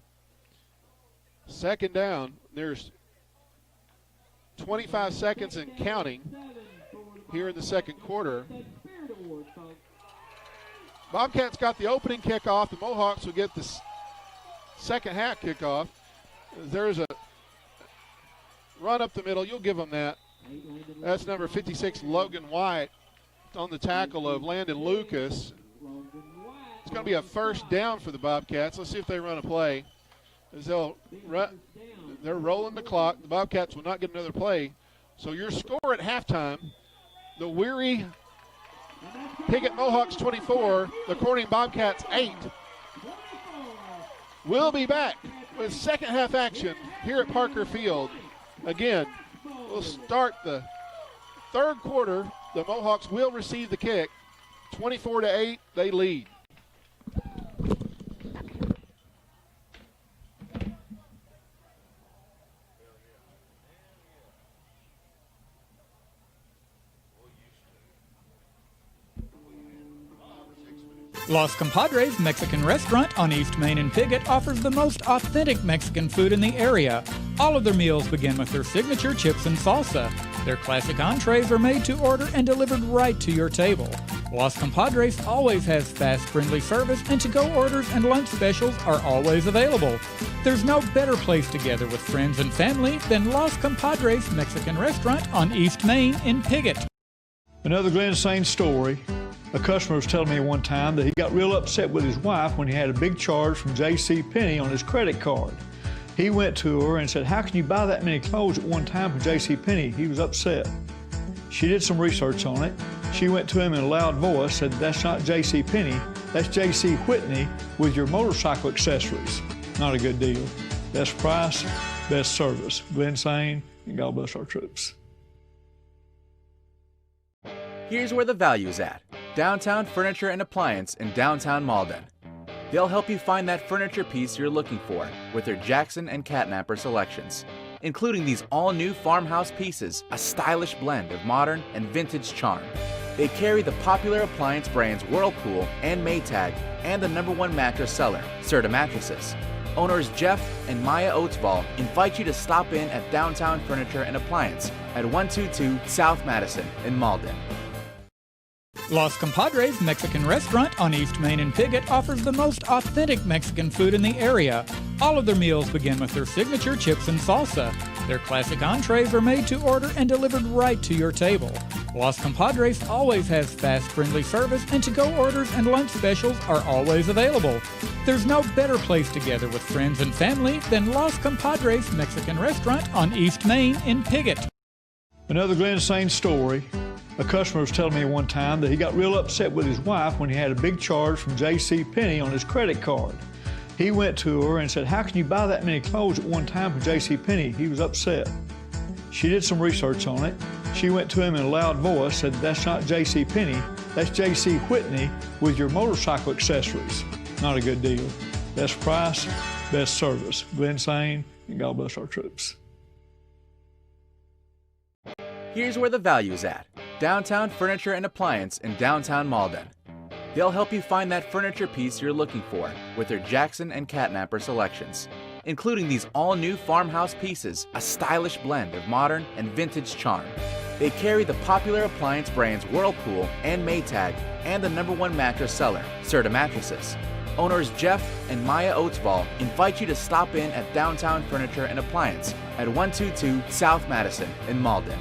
Second down. There's 25 seconds and counting here in the second quarter. Bobcats got the opening kickoff. The Mohawks will get the second half kickoff. There's a run up the middle. You'll give them that. That's number 56, Logan White, on the tackle of Landon Lucas. It's going to be a first down for the Bobcats. Let's see if they run a play. As they're rolling the clock. The Bobcats will not get another play. So your score at halftime, the Weary Piggott Mohawks 24, the Corning Bobcats 8. We'll be back with second half action here at Parker Field. Again, we'll start the third quarter. The Mohawks will receive the kick. 24-8, they lead. Los Compadres Mexican Restaurant on East Main in Piggott offers the most authentic Mexican food in the area. All of their meals begin with their signature chips and salsa. Their classic entrees are made to order and delivered right to your table. Los Compadres always has fast, friendly service, and to-go orders and lunch specials are always available. There's no better place to gather with friends and family than Los Compadres Mexican Restaurant on East Main in Piggott. Another Glen Sain story. A customer was telling me one time that he got real upset with his wife when he had a big charge from J.C. Penney on his credit card. He went to her and said, "How can you buy that many clothes at one time from J.C. Penney?" He was upset. She did some research on it. She went to him in a loud voice, said, "That's not J.C. Penney, that's J.C. Whitney with your motorcycle accessories." Not a good deal. Best price, best service. Glen Sain, and God bless our troops. Here's where the value's at. Downtown Furniture and Appliance in downtown Malden. They'll help you find that furniture piece you're looking for with their Jackson and Catnapper selections, including these all-new farmhouse pieces, a stylish blend of modern and vintage charm. They carry the popular appliance brands Whirlpool and Maytag and the #1 mattress seller, Serta Mattresses. Owners Jeff and Maya Oatsball invite you to stop in at Downtown Furniture and Appliance at 122 South Madison in Malden. Los Compadres Mexican Restaurant on East Main in Piggott offers the most authentic Mexican food in the area. All of their meals begin with their signature chips and salsa. Their classic entrees are made to order and delivered right to your table. Los Compadres always has fast, friendly service, and to-go orders and lunch specials are always available. There's no better place to gather with friends and family than Los Compadres Mexican Restaurant on East Main in Piggott. Another Glen Sain story. A customer was telling me one time that he got real upset with his wife when he had a big charge from J.C. Penney on his credit card. He went to her and said, "How can you buy that many clothes at one time from J.C. Penney?" He was upset. She did some research on it. She went to him in a loud voice, said, "That's not J.C. Penney, that's J.C. Whitney with your motorcycle accessories." Not a good deal. Best price, best service. Glen Sain, and God bless our troops. Here's where the value's at. Downtown Furniture and Appliance in downtown Malden. They'll help you find that furniture piece you're looking for with their Jackson and Catnapper selections, including these all-new farmhouse pieces, a stylish blend of modern and vintage charm. They carry the popular appliance brands Whirlpool and Maytag and the #1 mattress seller, Serta Mattresses. Owners Jeff and Maya Oatsball invite you to stop in at Downtown Furniture and Appliance at 122 South Madison in Malden.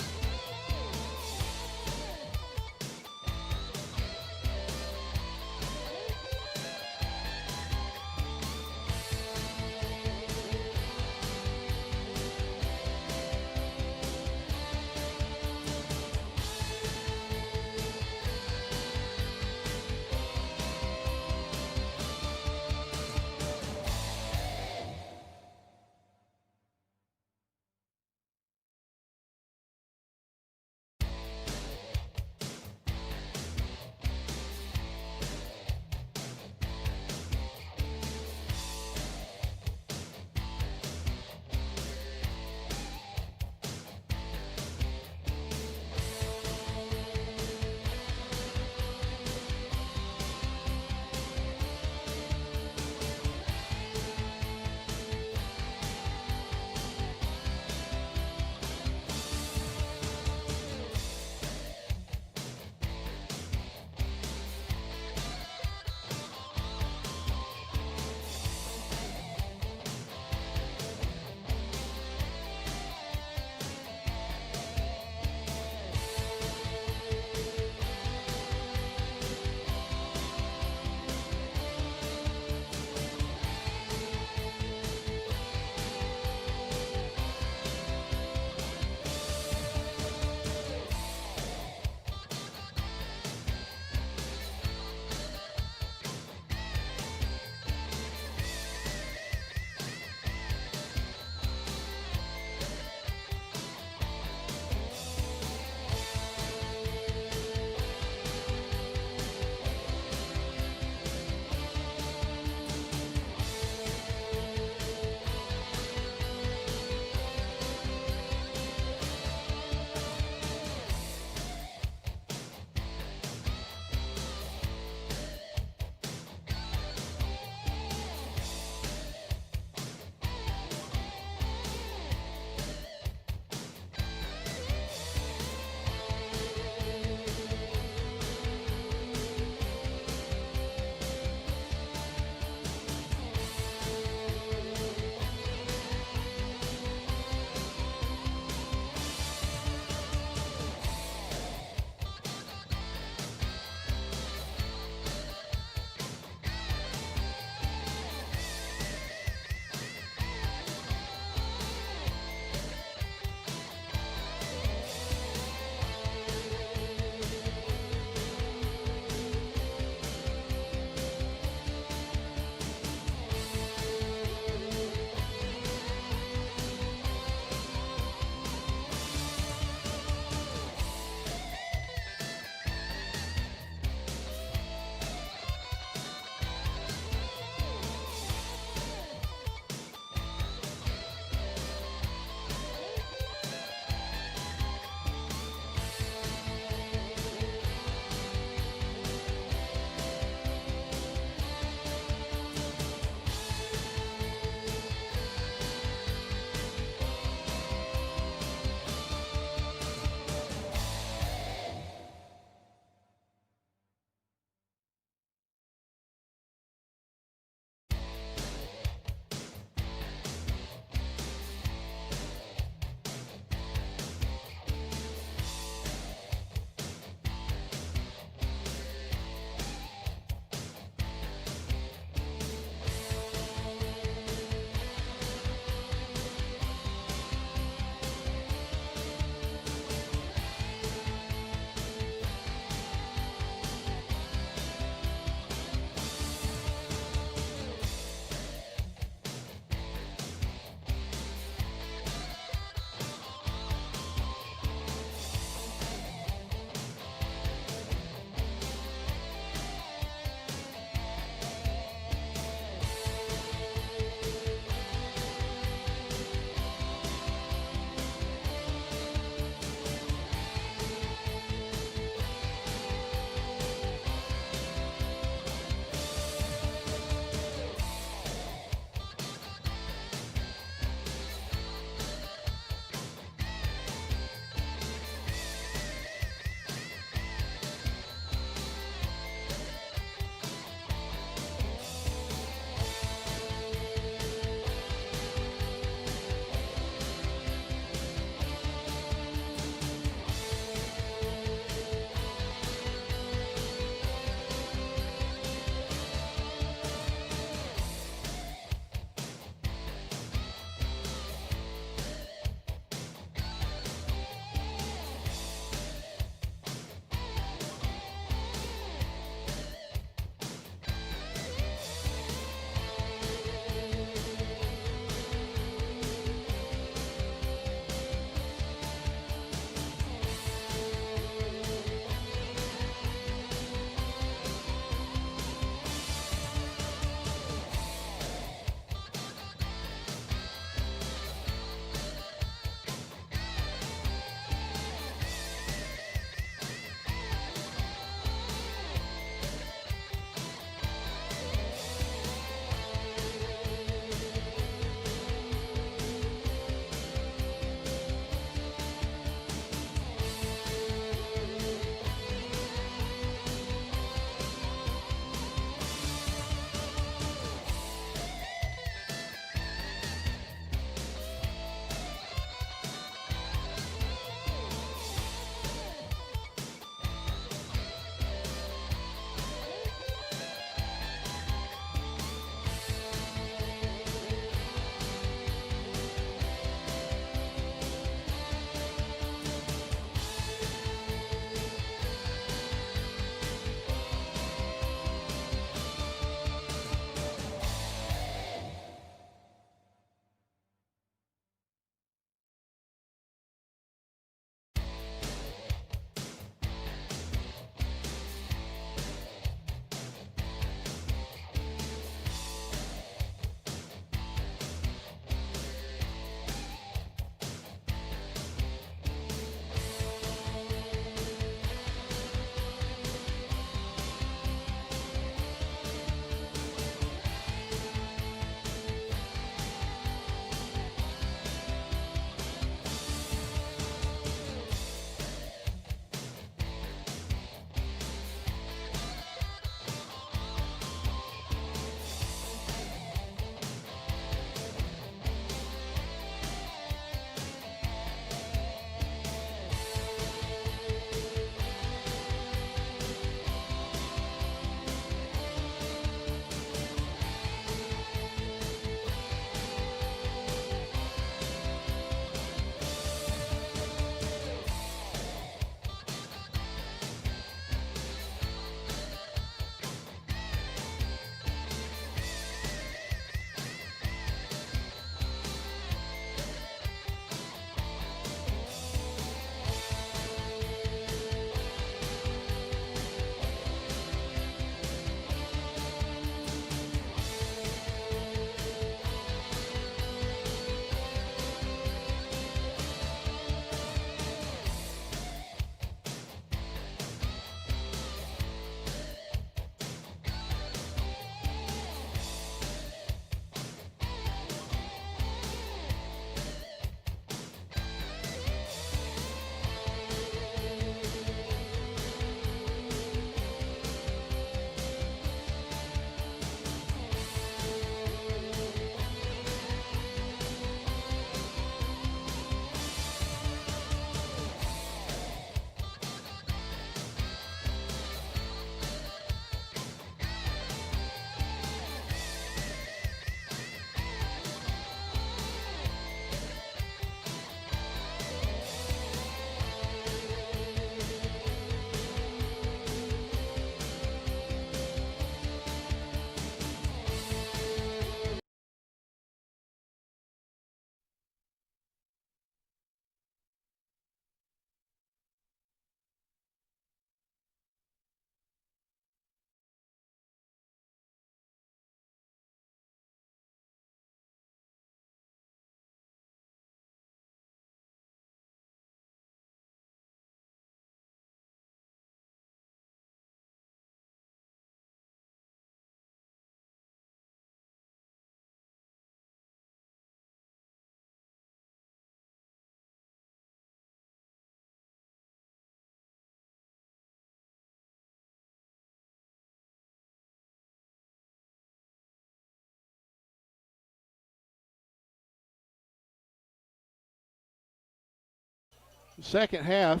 Second half,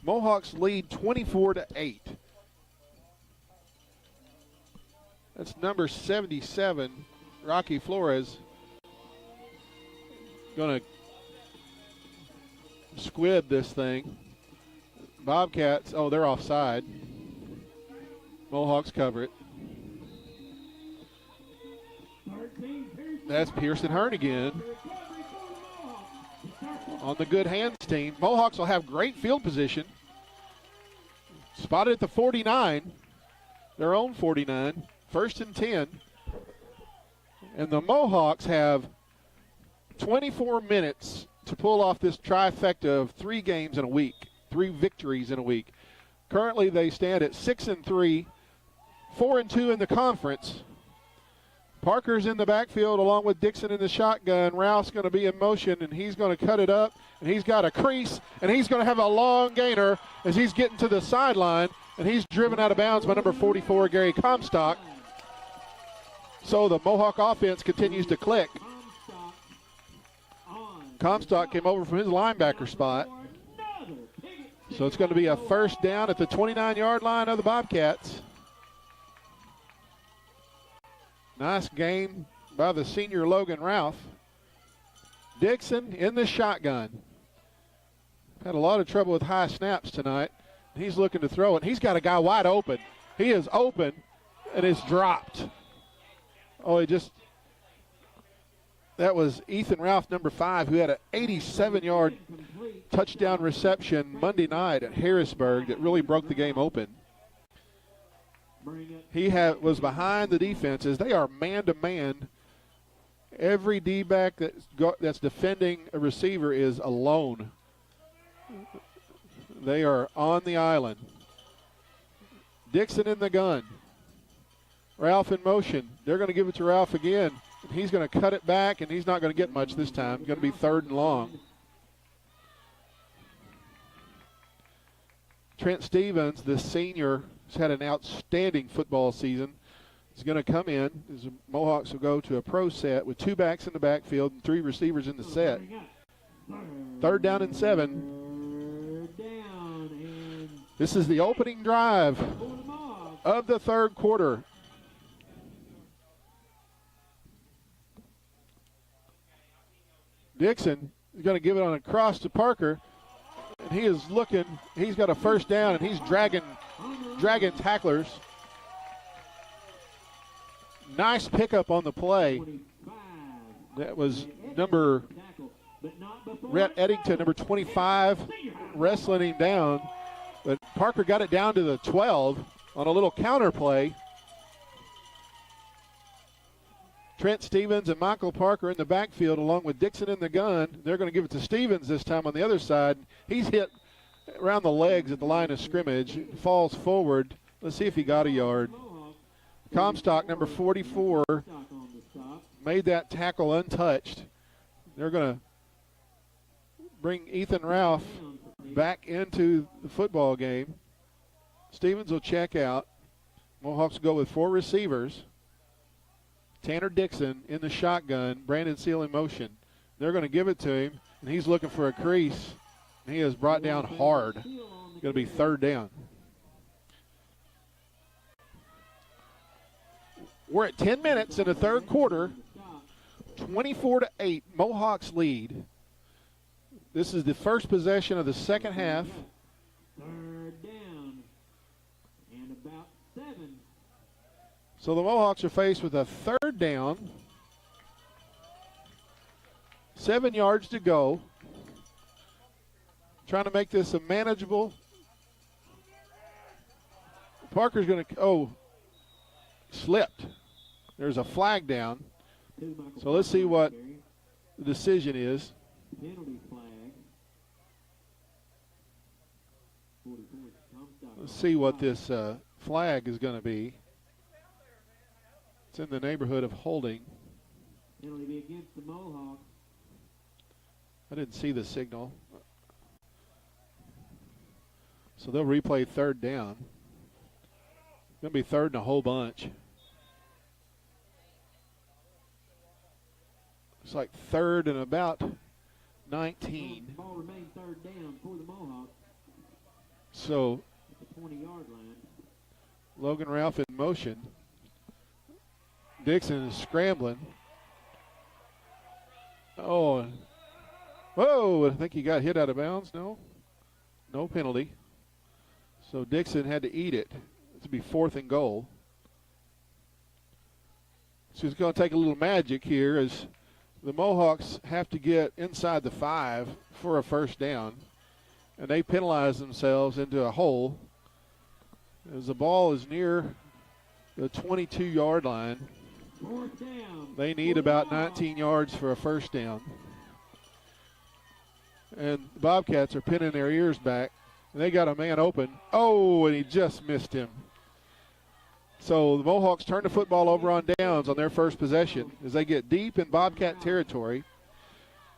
Mohawks lead 24-8. That's number 77, Rocky Flores, going to squib this thing. Bobcats, oh, they're offside. Mohawks cover it. That's Pearson Hearn again on the good hands team. Mohawks will have great field position. Spotted at the 49, their own 49, 1st and 10. And the Mohawks have 24 minutes to pull off this trifecta of 3 games in a week, 3 victories in a week. Currently they stand at 6-3, 4-2 in the conference. Parker's in the backfield along with Dixon in the shotgun. Ralph's going to be in motion, and he's going to cut it up, and he's got a crease, and he's going to have a long gainer as he's getting to the sideline, and he's driven out of bounds by number 44, Gary Comstock. So the Mohawk offense continues to click. Comstock came over from his linebacker spot. So it's going to be a first down at the 29-yard line of the Bobcats. Nice game by the senior Logan Ralph. Dixon in the shotgun. Had a lot of trouble with high snaps tonight. He's looking to throw it. He's got a guy wide open. He is open, and it's dropped. Oh, that was Ethan Ralph, number 5, who had an 87-yard touchdown reception Monday night at Harrisburg that really broke the game open. He was behind the defenses. They are man-to-man. Every D-back that's defending a receiver is alone. They are on the island. Dixon in the gun. Ralph in motion. They're going to give it to Ralph again. He's going to cut it back, and he's not going to get much this time. It's going to be 3rd and long. Trent Stevens, the senior, has had an outstanding football season. He's going to come in. The Mohawks will go to a pro set with 2 backs in the backfield and 3 receivers in the set. 3rd down and 7. This is the opening drive of the 3rd quarter. Dixon is going to give it on a cross to Parker. And he is looking. He's got a first down, and he's dragging tacklers. Nice pickup on the play. That was number Rhett Eddington, number 25, wrestling him down. But Parker got it down to the 12 on a little counter play. Trent Stevens and Michael Parker in the backfield along with Dixon in the gun. They're going to give it to Stevens this time on the other side. He's hit around the legs at the line of scrimmage, falls forward. Let's see if he got a yard. Comstock, number 44, made that tackle untouched. They're going to bring Ethan Ralph back into the football game. Stevens will check out. Mohawks go with 4 receivers. Tanner Dixon in the shotgun. Brandon Seal in motion. They're going to give it to him, and he's looking for a crease. He is brought down hard. Going to be 3rd down. We're at 10 minutes in the 3rd quarter. 24-8. Mohawks lead. This is the first possession of the second half. 3rd down and about 7. So the Mohawks are faced with a 3rd down. 7 yards to go. Trying to make this a manageable. Parker's going to, slipped. There's a flag down. So let's see what the decision is. Penalty flag. Let's see what this flag is going to be. It's in the neighborhood of holding. Penalty be against the Mohawks. I didn't see the signal. So they'll replay 3rd down. Going to be 3rd and a whole bunch. It's like 3rd and about 19. Ball remained third down for the Mohawks So at the 20-yard line. Logan Ralph in motion. Dixon is scrambling. Oh, whoa, I think he got hit out of bounds. No penalty. So Dixon had to eat it. It's to be 4th and goal. So it's going to take a little magic here as the Mohawks have to get inside the 5 for a first down. And they penalize themselves into a hole as the ball is near the 22-yard line. Fourth down. They need about 19 yards for a first down. And the Bobcats are pinning their ears back. And they got a man open. Oh, and he just missed him. So the Mohawks turn the football over on downs on their first possession as they get deep in Bobcat territory.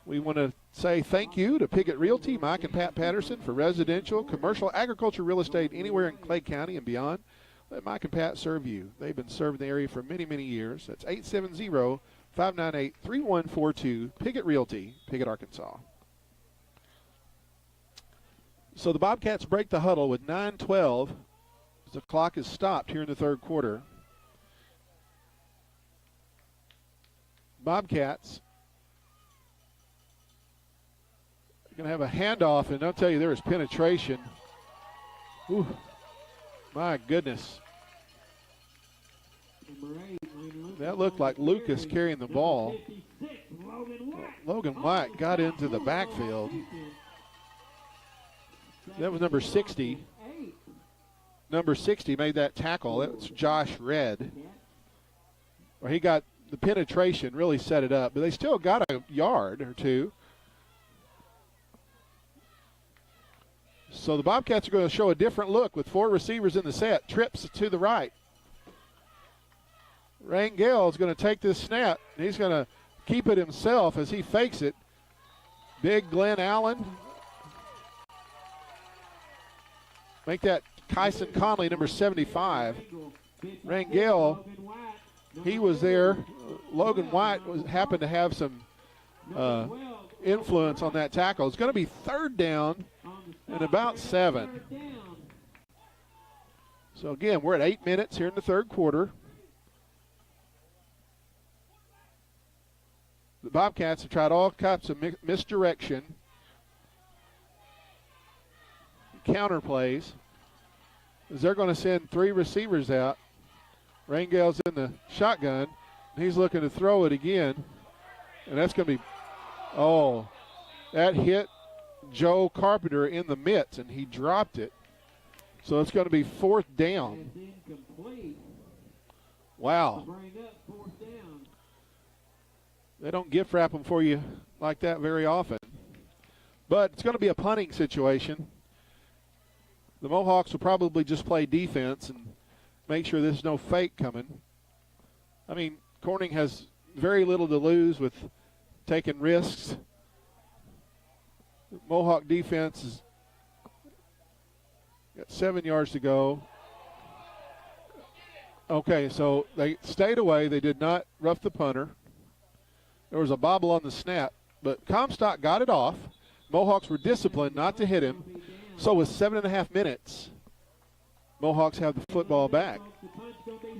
We want to say thank you to Piggott Realty, Mike and Pat Patterson, for residential, commercial, agriculture, real estate anywhere in Clay County and beyond. Let Mike and Pat serve you. They've been serving the area for many, many years. That's 870-598-3142, Piggott Realty, Piggott, Arkansas. So the Bobcats break the huddle with 9:12 as the clock is stopped here in the third quarter. Bobcats are going to have a handoff, and I'll tell you, there is penetration. Ooh, my goodness. That looked like Lucas carrying the ball. Logan White got into the backfield. That was number 60. Number 60 made that tackle. That was Josh Redd. Or he got the penetration, really set it up. But they still got a yard or two. So the Bobcats are going to show a different look with 4 receivers in the set. Trips to the right. Rangel is going to take this snap. And he's going to keep it himself as he fakes it. Big Glenn Allen. Make that Kyson Conley, number 75. Rangel, he was there. Logan White happened to have some influence on that tackle. It's going to be third down and about 7. So, again, we're at 8 minutes here in the third quarter. The Bobcats have tried all types of misdirection, counter plays, as they're going to send 3 receivers out. Rangel's in the shotgun, and he's looking to throw it again, and that's going to be, oh, that hit Joe Carpenter in the mitts, and he dropped it. So it's going to be 4th down. Wow. They don't gift wrap them for you like that very often. But it's going to be a punting situation. The Mohawks will probably just play defense and make sure there's no fake coming. I mean, Corning has very little to lose with taking risks. The Mohawk defense has got 7 yards to go. Okay, so they stayed away. They did not rough the punter. There was a bobble on the snap, but Comstock got it off. Mohawks were disciplined not to hit him. So with 7.5 minutes, Mohawks have the football back.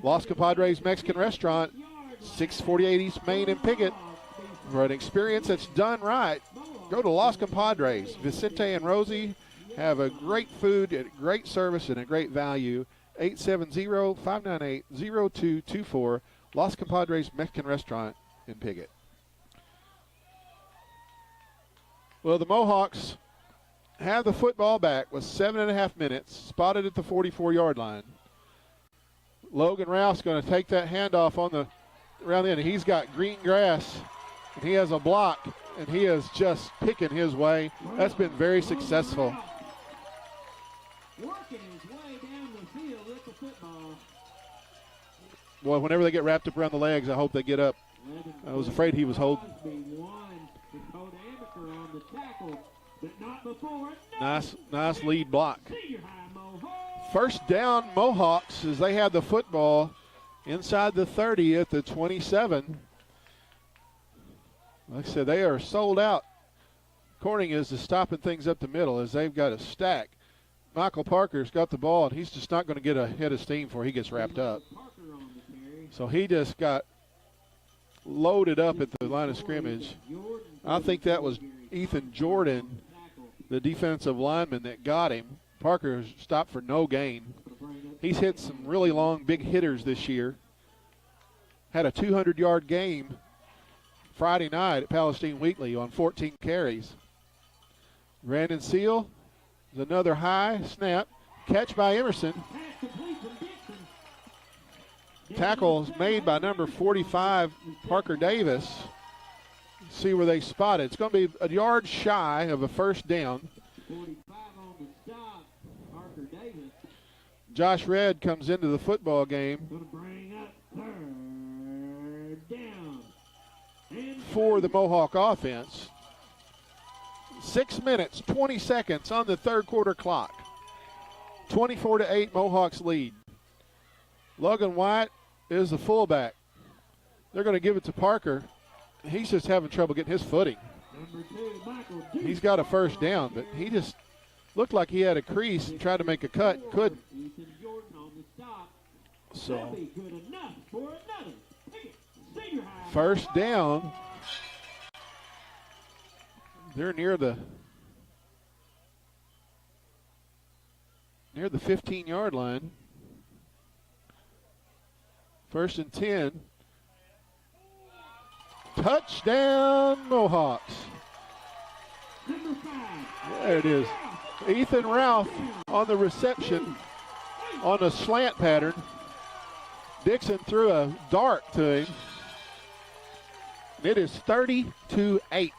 Los Compadres Mexican Restaurant, 648 East Main in Piggott. For an experience that's done right, go to Los Compadres. Vicente and Rosie have a great food, a great service, and a great value. 870-598-0224, Los Compadres Mexican Restaurant in Piggott. Well, the Mohawks have the football back with 7.5 minutes, spotted at the 44-yard line. Logan Rouse going to take that handoff around the end. He's got green grass, and he has a block, and he is just picking his way. That's been very successful. Working his way down the field with the football. Boy, whenever they get wrapped up around the legs, I hope they get up. I was afraid he was holding. Nice lead block. First down, Mohawks, as they have the football inside the 30 at the 27. Like I said, they are sold out Corning is stopping things up the middle as they've got a stack. Michael Parker's got the ball, and he's just not going to get a head of steam before he gets wrapped up. So he just got loaded up at the line of scrimmage. I think that was Ethan Jordan, the defensive lineman, that got him. Parker stopped for no gain. He's hit some really long, big hitters this year. Had a 200-yard game Friday night at Palestine Wheatley on 14 carries. Brandon Seal is another high snap. Catch by Emerson. Tackles made by number 45, Parker Davis. See where they spot it. It's going to be a yard shy of a first down. 45 on the stop, Parker Davis. Josh Redd comes into the football game Going to bring up third down. for the Mohawk offense. 6 minutes, 20 seconds on the third quarter clock. 24-8 Mohawks lead. Logan White is the fullback. They're going to give it to Parker. He's just having trouble getting his footing. Number 2, Michael Duke. He's got a first down, but he just looked like he had a crease and tried to make a cut. Couldn't. Ethan Jordan on the stop. So That'll be good enough for another Piggott senior high. first down. They're near the 15-yard line. First and 10. Touchdown, Mohawks. Number 5. There it is. Ethan Ralph on the reception on a slant pattern. Dixon threw a dart to him. It is 30-8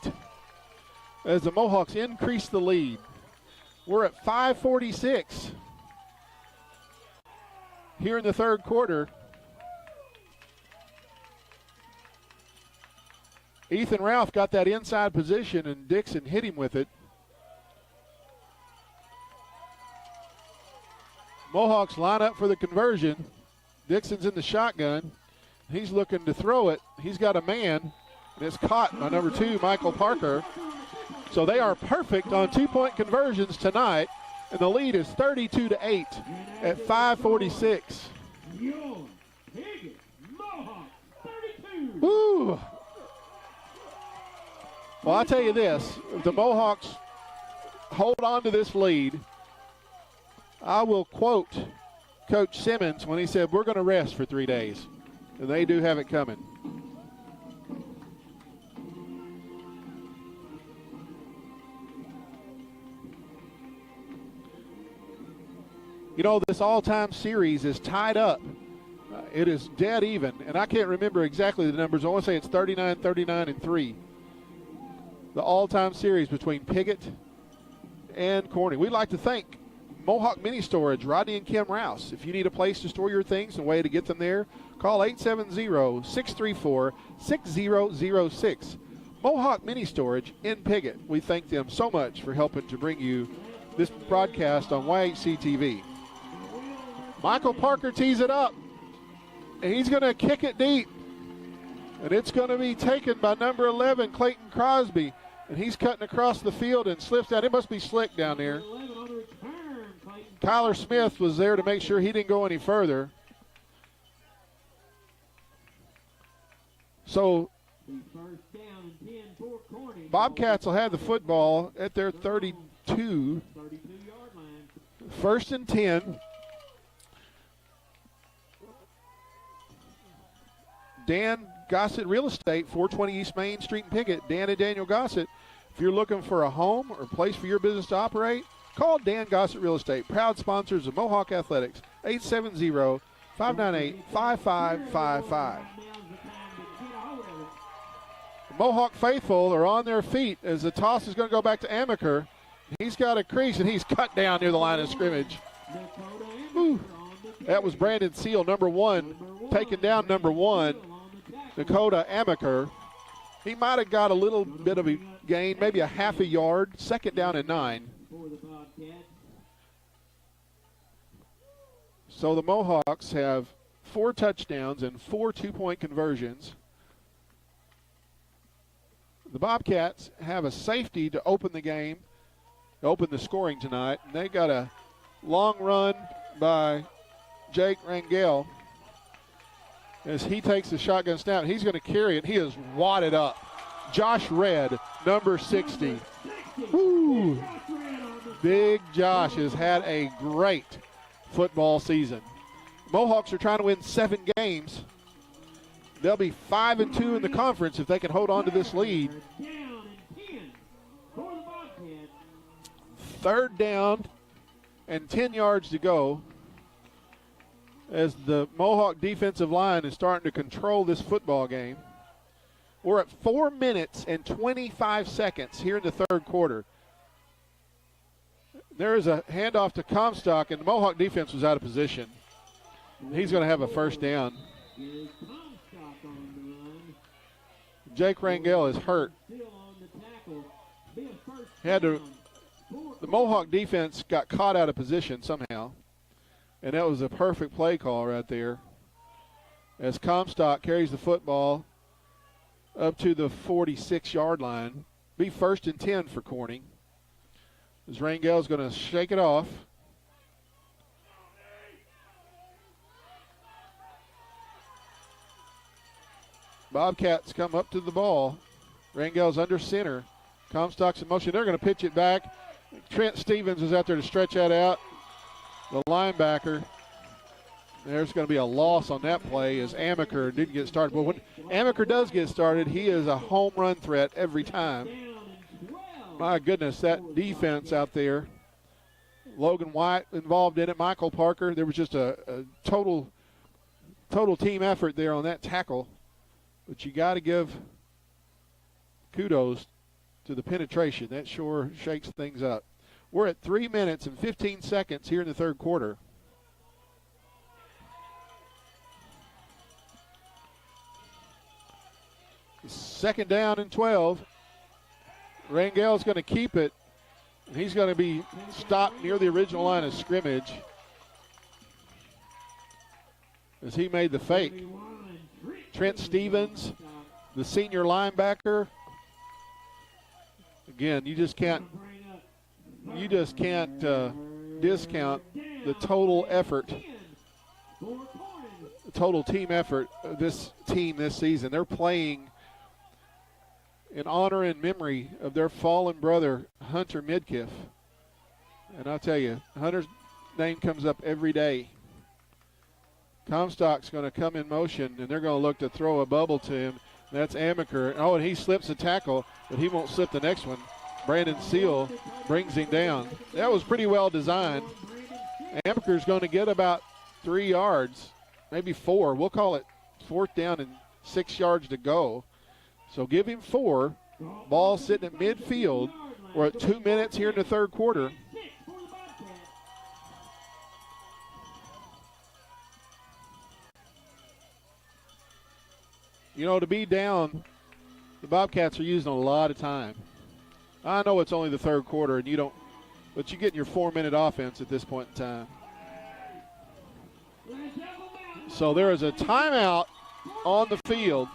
as the Mohawks increase the lead. We're at 5:46 here in the third quarter. Ethan Ralph got that inside position, and Dixon hit him with it. Mohawks line up for the conversion. Dixon's in the shotgun. He's looking to throw it. He's got a man, and it's caught by number 2, Michael Parker. So they are perfect on two-point conversions tonight, and the lead is 32-8 at 5:46. Your Piggott Mohawk 32. Woo! Well, I'll tell you this. If the Mohawks hold on to this lead, I will quote Coach Simmons when he said, we're going to rest for 3 days. And they do have it coming. You know, this all-time series is tied up. It is dead even. And I can't remember exactly the numbers. I want to say it's 39, 39, and 3. The all-time series between Piggott and Corning. We'd like to thank Mohawk Mini Storage, Rodney and Kim Rouse. If you need a place to store your things and a way to get them there, call 870-634-6006. Mohawk Mini Storage in Piggott. We thank them so much for helping to bring you this broadcast on YHC TV. Michael Parker tees it up, and he's going to kick it deep. And it's going to be taken by number 11, Clayton Crosby. And he's cutting across the field and slips down. It must be slick down there. Tyler Smith was there to make sure he didn't go any further. So Bobcats will have the football at their 32. First and 10. Dan Gossett Real Estate, 420 East Main Street in Piggott. Dan and Daniel Gossett. If you're looking for a home or place for your business to operate, call Dan Gossett Real Estate, proud sponsors of Mohawk Athletics, 870-598-5555. The Mohawk faithful are on their feet as the toss is going to go back to Amaker. He's got a crease, and he's cut down near the line of scrimmage. Whew. That was Brandon Seal, number 1, taking down number 1, Dakota Amaker. He might have got a little bit of a gain, maybe a half a yard. Second down and 9. So the Mohawks have 4 touchdowns and 4 two-point conversions. The Bobcats have a safety to open the game, open the scoring tonight. And they got a long run by Jake Rangel as he takes the shotgun snap. He's going to carry it. He is wadded up. Josh Redd, number 60. Woo! Big Josh has had a great football season. Mohawks are trying to win 7 games. They'll be 5-2 in the conference if they can hold on to this lead. 3rd down and 10 yards to go as the Mohawk defensive line is starting to control this football game. We're at 4 minutes and 25 seconds here in the 3rd quarter. There is a handoff to Comstock, and the Mohawk defense was out of position. He's going to have a 1st down. Jake Rangel is hurt. The Mohawk defense got caught out of position somehow, and that was a perfect play call right there as Comstock carries the football up to the 46-yard line. Be 1st and 10 for Corning. As Rangel's going to shake it off. Bobcats come up to the ball. Rangel's under center. Comstock's in motion. They're going to pitch it back. Trent Stevens is out there to stretch that out. The linebacker. There's going to be a loss on that play as Amaker didn't get started. But when Amaker does get started, he is a home run threat every time. My goodness, that defense out there. Logan White involved in it. Michael Parker. There was just a total team effort there on that tackle. But you got to give kudos to the penetration. That sure shakes things up. We're at 3 minutes and 15 seconds here in the 3rd quarter. Second down and 12. Rangel's going to keep it. He's going to be stopped near the original line of scrimmage as he made the fake. Trent Stevens, the senior linebacker. Again, you just can't discount the total effort, the total team effort of this team this season. They're playing in honor and memory of their fallen brother, Hunter Midkiff. And I'll tell you, Hunter's name comes up every day. Comstock's going to come in motion, and they're going to look to throw a bubble to him. That's Amaker. Oh, and he slips a tackle, but he won't slip the next one. Brandon Seal brings him down. That was pretty well designed. Amaker's going to get about 3 yards, maybe 4. We'll call it 4th down and 6 yards to go. So give him 4. Ball sitting at midfield. We're at 2 minutes here in the 3rd quarter. You know, to be down, the Bobcats are using a lot of time. I know it's only the 3rd quarter, and but you get your 4-minute offense at this point in time. So there is a timeout on the field.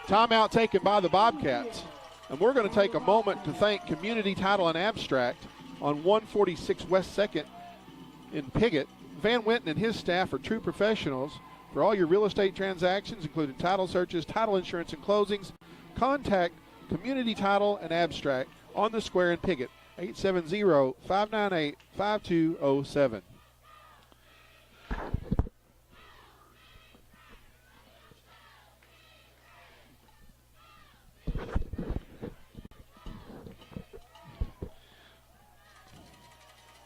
Timeout taken by the Bobcats. And we're going to take a moment to thank Community Title and Abstract on 146 West 2nd in Piggott. Van Winton and his staff are true professionals for all your real estate transactions, including title searches, title insurance, and closings. Contact Community Title and Abstract on the square in Piggott, 870-598-5207.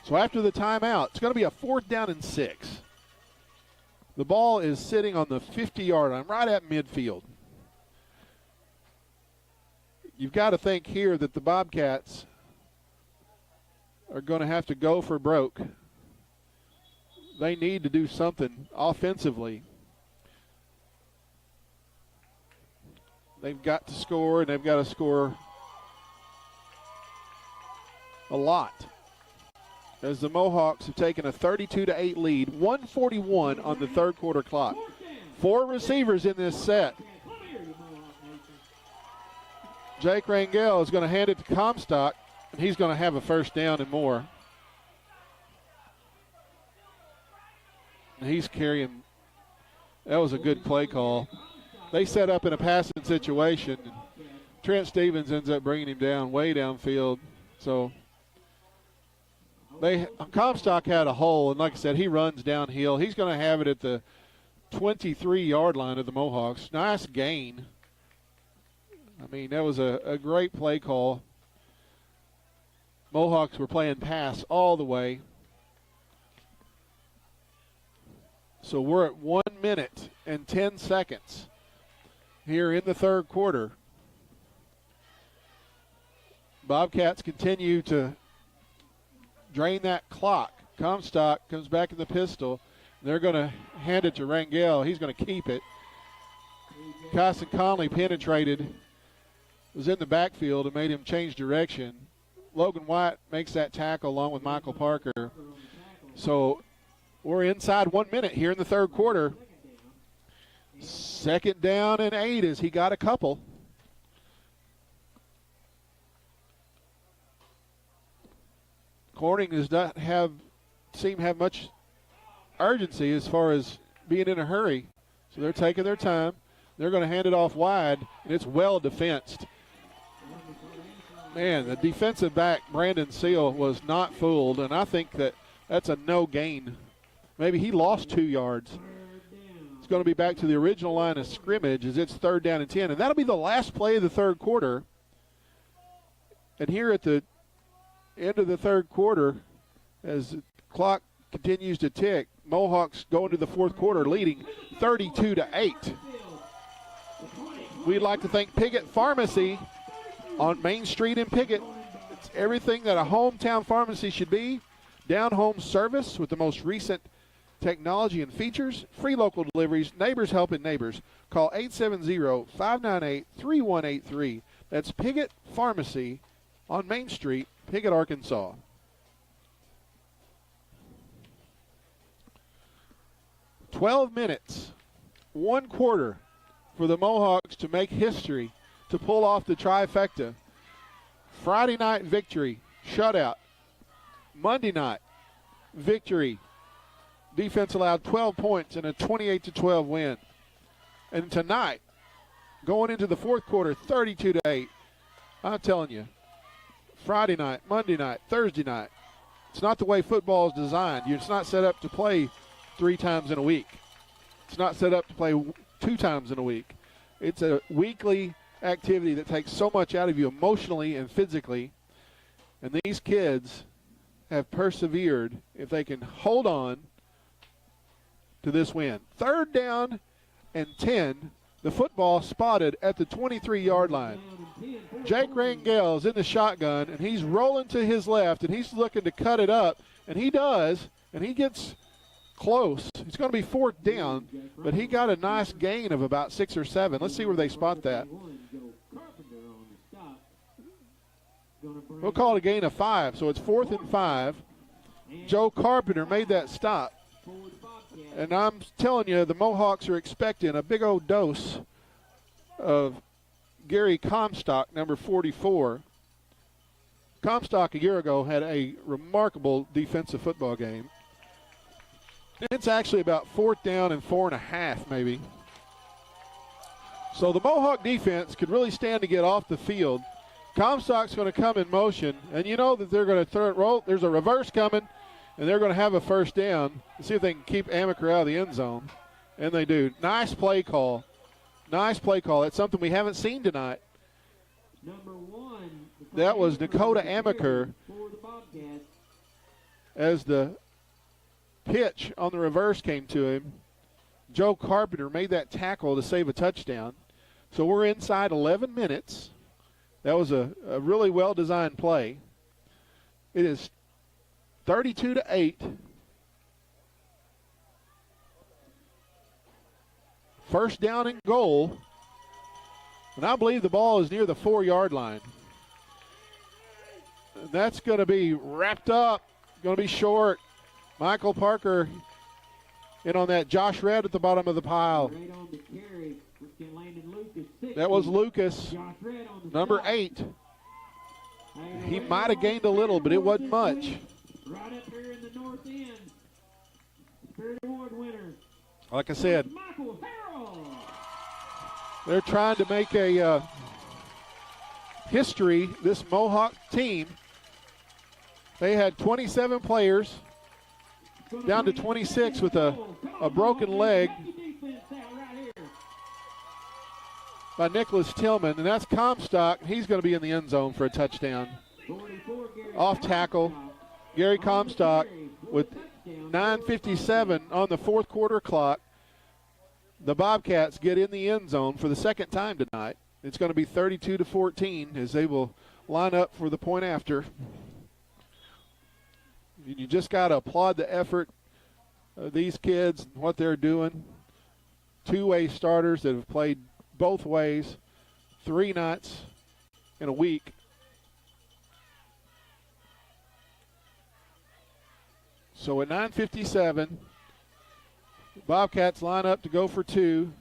So after the timeout, it's going to be a 4th down and 6. The ball is sitting on the 50-yard line, right at midfield. You've got to think here that the Bobcats are going to have to go for broke. They need to do something offensively. They've got to score, and they've got to score a lot, as the Mohawks have taken a 32-8 lead, 1:41 on the 3rd quarter clock. 4 receivers in this set. Jake Rangel is going to hand it to Comstock, and he's going to have a first down and more. And he's carrying. That was a good play call. They set up in a passing situation. Trent Stevens ends up bringing him down way downfield. So Comstock had a hole, and like I said, he runs downhill. He's going to have it at the 23-yard line of the Mohawks. Nice gain. I mean, that was a great play call. Mohawks were playing pass all the way. So we're at 1 minute and 10 seconds here in the third quarter. Bobcats continue to drain that clock. Comstock comes back in the pistol. They're going to hand it to Rangel. He's going to keep it. Carson Conley penetrated, was in the backfield and made him change direction. Logan White makes that tackle along with Michael Parker. So we're inside 1 minute here in the third quarter. Second down and 8 as he got a couple. Corning does not seem to have much urgency as far as being in a hurry. So they're taking their time. They're going to hand it off wide, and it's well defensed. Man, the defensive back, Brandon Seal, was not fooled, and I think that's a no gain. Maybe he lost 2 yards. It's going to be back to the original line of scrimmage as it's third down and 10, and that'll be the last play of the third quarter. And here at the end of the third quarter, as the clock continues to tick, Mohawks go into the fourth quarter leading 32-8. We'd like to thank Piggott Pharmacy on Main Street in Piggott. It's everything that a hometown pharmacy should be. Down-home service with the most recent technology and features. Free local deliveries. Neighbors helping neighbors. Call 870-598-3183. That's Piggott Pharmacy on Main Street, Piggott, Arkansas. "12 minutes, 1 quarter for the Mohawks to make history, to pull off the trifecta. Friday night victory, shutout. Monday night victory. Defense allowed 12 points in a 28-12 win. And tonight, going into the fourth quarter, 32-8. I'm telling you, Friday night, Monday night, Thursday night, it's not the way football is designed. It's not set up to play 3 times in a week. It's not set up to play 2 times in a week. It's a weekly activity that takes so much out of you emotionally and physically. And these kids have persevered if they can hold on to this win. Third down and 10. The football spotted at the 23-yard line. Jake Rangel is in the shotgun, and he's rolling to his left, and he's looking to cut it up, and he does, and he gets close. It's going to be fourth down, but he got a nice gain of about 6 or 7. Let's see where they spot that. We'll call it a gain of 5, so it's 4th and 5. Joe Carpenter made that stop. And I'm telling you, the Mohawks are expecting a big old dose of Gary Comstock, number 44. Comstock a year ago had a remarkable defensive football game. It's actually about 4th down and 4.5 maybe. So the Mohawk defense could really stand to get off the field. Comstock's going to come in motion, and you know that they're going to throw it roll. There's a reverse coming, and they're going to have a first down. See if they can keep Amaker out of the end zone. And they do. Nice play call. Nice play call. That's something we haven't seen tonight. That was Dakota Amaker as the pitch on the reverse came to him. Joe Carpenter made that tackle to save a touchdown. So we're inside 11 minutes. That was a really well-designed play. It is 32-8. First down and goal. And I believe the ball is near the 4-yard line. And that's going to be wrapped up. Going to be short. Michael Parker in on that. Josh Red at the bottom of the pile. Right on the carry. Landon Lucas, 6. That was Lucas, number 8. He might have gained a little, but it wasn't much. Right up here in the north end. Spirit Award winner. Like I said, Michael Harrell. they're trying to make a history, this Mohawk team. They had 27 players, down to 26 with a broken leg by Nicholas Tillman, and that's Comstock. He's going to be in the end zone for a touchdown. Off tackle, Gary Comstock with 9:57 on the fourth quarter clock. The Bobcats get in the end zone for the second time tonight. It's going to be 32-14 as they will line up for the point after. You just got to applaud the effort of these kids, what they're doing. Two-way starters that have played both ways 3 nights in a week. So at 9:57, Bobcats line up to go for 2,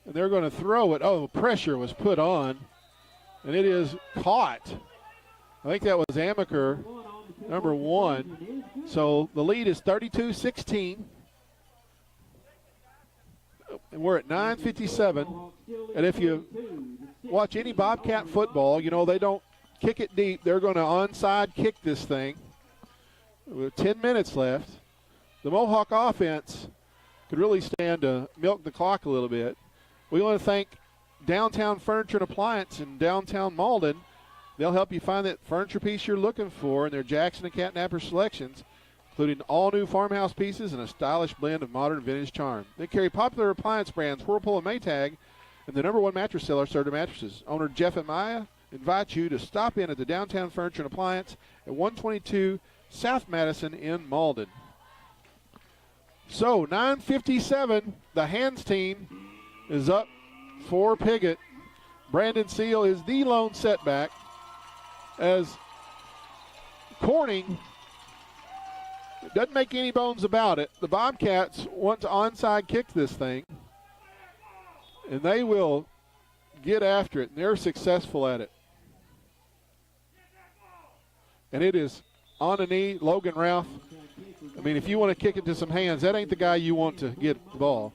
and they're going to throw it. Oh, pressure was put on, and it is caught. I think that was Amaker, number 1. So the lead is 32-16. And we're at 9:57. And if you watch any Bobcat football, you know they don't kick it deep. They're going to onside kick this thing. With 10 minutes left. The Mohawk offense could really stand to milk the clock a little bit. We want to thank Downtown Furniture and Appliance in downtown Malden. They'll help you find that furniture piece you're looking for in their Jackson and Catnapper selections, including all new farmhouse pieces and a stylish blend of modern vintage charm. They carry popular appliance brands Whirlpool and Maytag, and the number 1 mattress seller, Serta Mattresses. Owner Jeff and Maya invite you to stop in at the Downtown Furniture and Appliance at 122 South Madison in Malden. So 9:57, the Hands team is up for Piggott. Brandon Seal is the lone setback as Corning doesn't make any bones about it. The Bobcats want to onside kick this thing, and they will get after it, and they're successful at it. And it is on a knee, Logan Ralph. I mean, if you want to kick it to some hands, that ain't the guy you want to get the ball.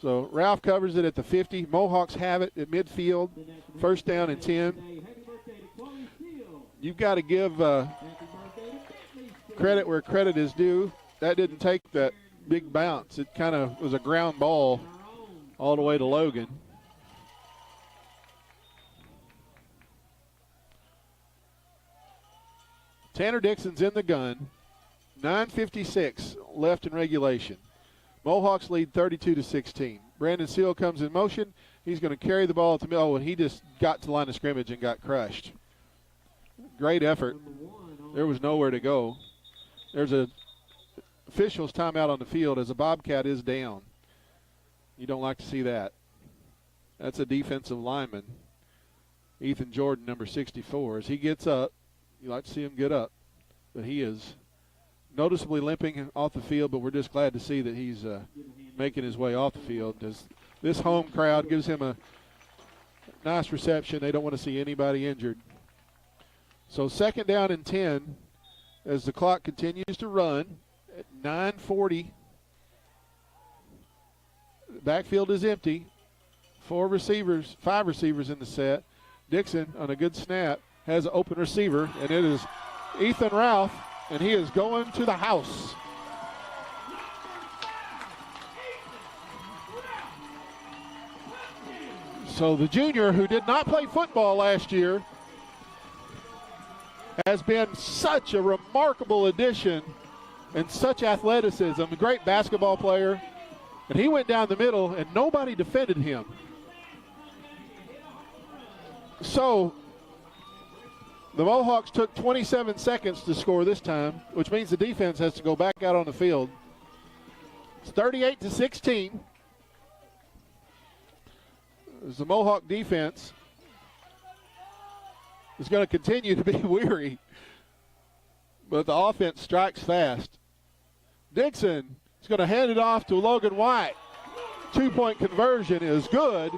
So Ralph covers it at the 50. Mohawks have it at midfield, first down and 10. You've got to give credit where credit is due. That didn't take that big bounce. It kind of was a ground ball all the way to Logan. Tanner Dixon's in the gun. 9:56 left in regulation. Mohawks lead 32-16. Brandon Seal comes in motion. He's going to carry the ball at the middle, and he just got to the line of scrimmage and got crushed. Great effort. There was nowhere to go. There's a official's timeout on the field as a Bobcat is down. You don't like to see that. That's a defensive lineman, Ethan Jordan, number 64. As he gets up, you like to see him get up, but he is noticeably limping off the field, but we're just glad to see that he's making his way off the field. This home crowd gives him a nice reception. They don't want to see anybody injured. So second down and 10 as the clock continues to run at 9:40. The backfield is empty. 5 receivers in the set. Dixon on a good snap has an open receiver, and it is Ethan Ralph, and he is going to the house. So the junior, who did not play football last year, has been such a remarkable addition and such athleticism, a great basketball player. And he went down the middle, and nobody defended him. So the Mohawks took 27 seconds to score this time, which means the defense has to go back out on the field. It's 38-16. As the Mohawk defense is going to continue to be weary, but the offense strikes fast. Dixon is going to hand it off to Logan White. 2-point conversion is good,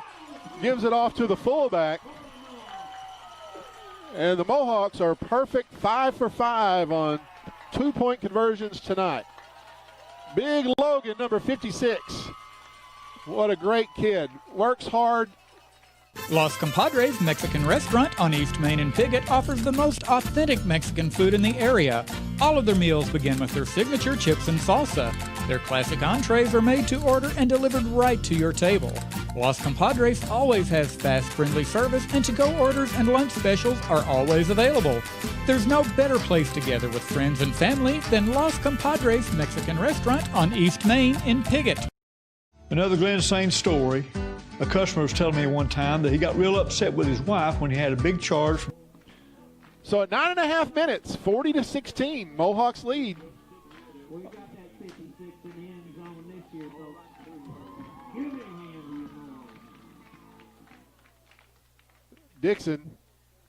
gives it off to the fullback. And the Mohawks are perfect 5 for 5 on 2-point conversions tonight. Big Logan, number 56. What a great kid. Works hard. Los Compadres Mexican Restaurant on East Main in Piggott offers the most authentic Mexican food in the area. All of their meals begin with their signature chips and salsa. Their classic entrees are made to order and delivered right to your table. Los Compadres always has fast, friendly service, and to-go orders and lunch specials are always available. There's no better place to gather with friends and family than Los Compadres Mexican Restaurant on East Main in Piggott. Another Glen Sain story. A customer was telling me one time that he got real upset with his wife when he had a big charge. So at 9.5 minutes, 40-16, Mohawks lead. We got that 56 in the end zone this year, folks. Give me a hand, you know. Dixon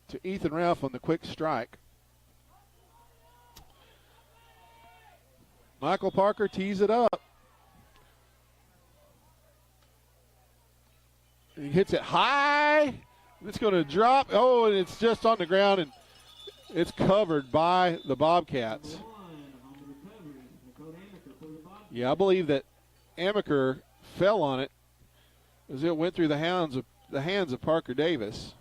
to Ethan Ralph on the quick strike. Michael Parker tees it up. He hits it high. It's going to drop. Oh, and it's just on the ground, and it's covered by the Bobcats. Yeah, I believe that Amaker fell on it as it went through the hands of Parker Davis.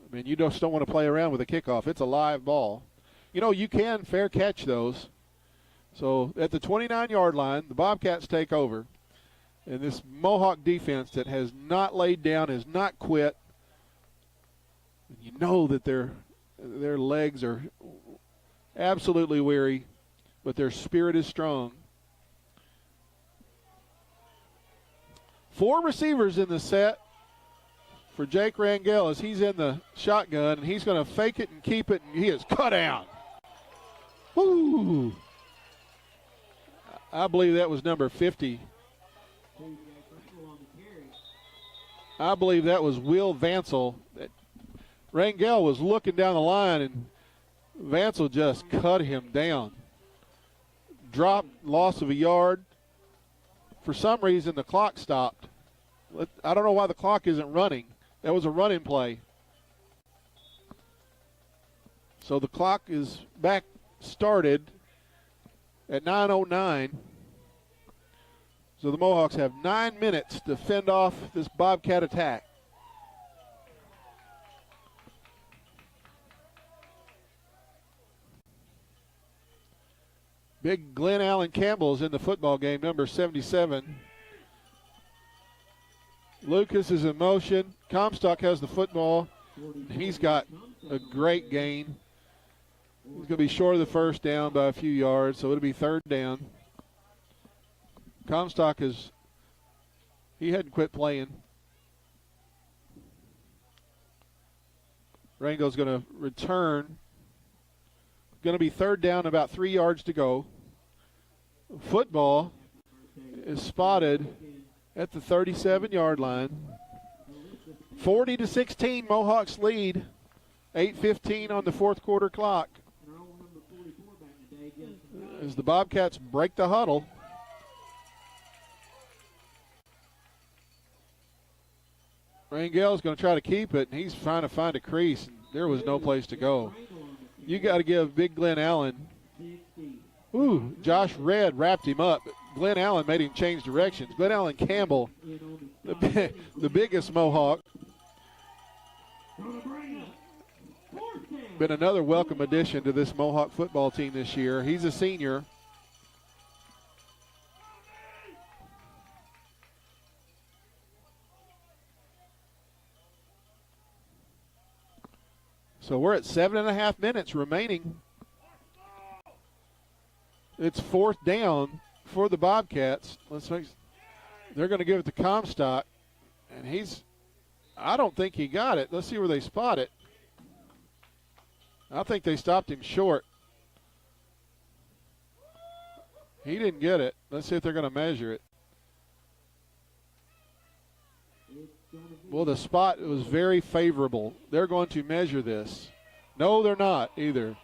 I mean, you just don't want to play around with a kickoff. It's a live ball. You know, you can fair catch those. So at the 29-yard line, the Bobcats take over. And this Mohawk defense that has not laid down, has not quit. You know that their legs are absolutely weary, but their spirit is strong. 4 receivers in the set for Jake Rangel as he's in the shotgun, and he's going to fake it and keep it, and he is cut down. Woo! I believe that was number 50. I believe that was Will Vansel. Rangel was looking down the line, and Vansel just cut him down. Drop, loss of a yard. For some reason, the clock stopped. I don't know why the clock isn't running. That was a running play. So the clock is back started at 9:09. So the Mohawks have 9 minutes to fend off this Bobcat attack. Big Glenn Allen Campbell is in the football game, number 77. Lucas is in motion. Comstock has the football. He's got a great gain. He's going to be short of the first down by a few yards, so it'll be 3rd down. Comstock he hadn't quit playing. Rangel's going to return. Going to be 3rd down, about 3 yards to go. Football is spotted at the 37-yard line. 40-16, Mohawks lead. 8:15 on the 4th quarter clock. As the Bobcats break the huddle. Rangel's going to try to keep it, and he's trying to find a crease, and there was no place to go. You got to give Big Glenn Allen. Ooh, Josh Redd wrapped him up. Glenn Allen made him change directions. Glenn Allen Campbell, the biggest Mohawk. Been another welcome addition to this Mohawk football team this year. He's a senior. So we're at 7.5 minutes remaining. It's 4th down for the Bobcats. They're going to give it to Comstock, and I don't think he got it. Let's see where they spot it. I think they stopped him short. He didn't get it. Let's see if they're going to measure it. Well, the spot was very favorable. They're going to measure this. No, they're not either.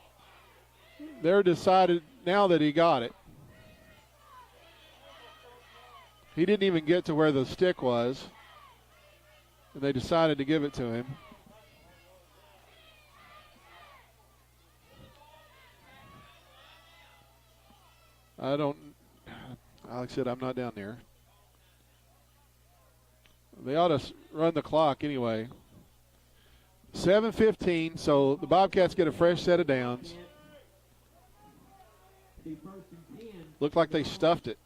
They're decided now that he got it. He didn't even get to where the stick was. and they decided to give it to him. Alex said, I'm not down there. They ought to run the clock anyway. 7:15, so the Bobcats get a fresh set of downs. Looked like they stuffed it.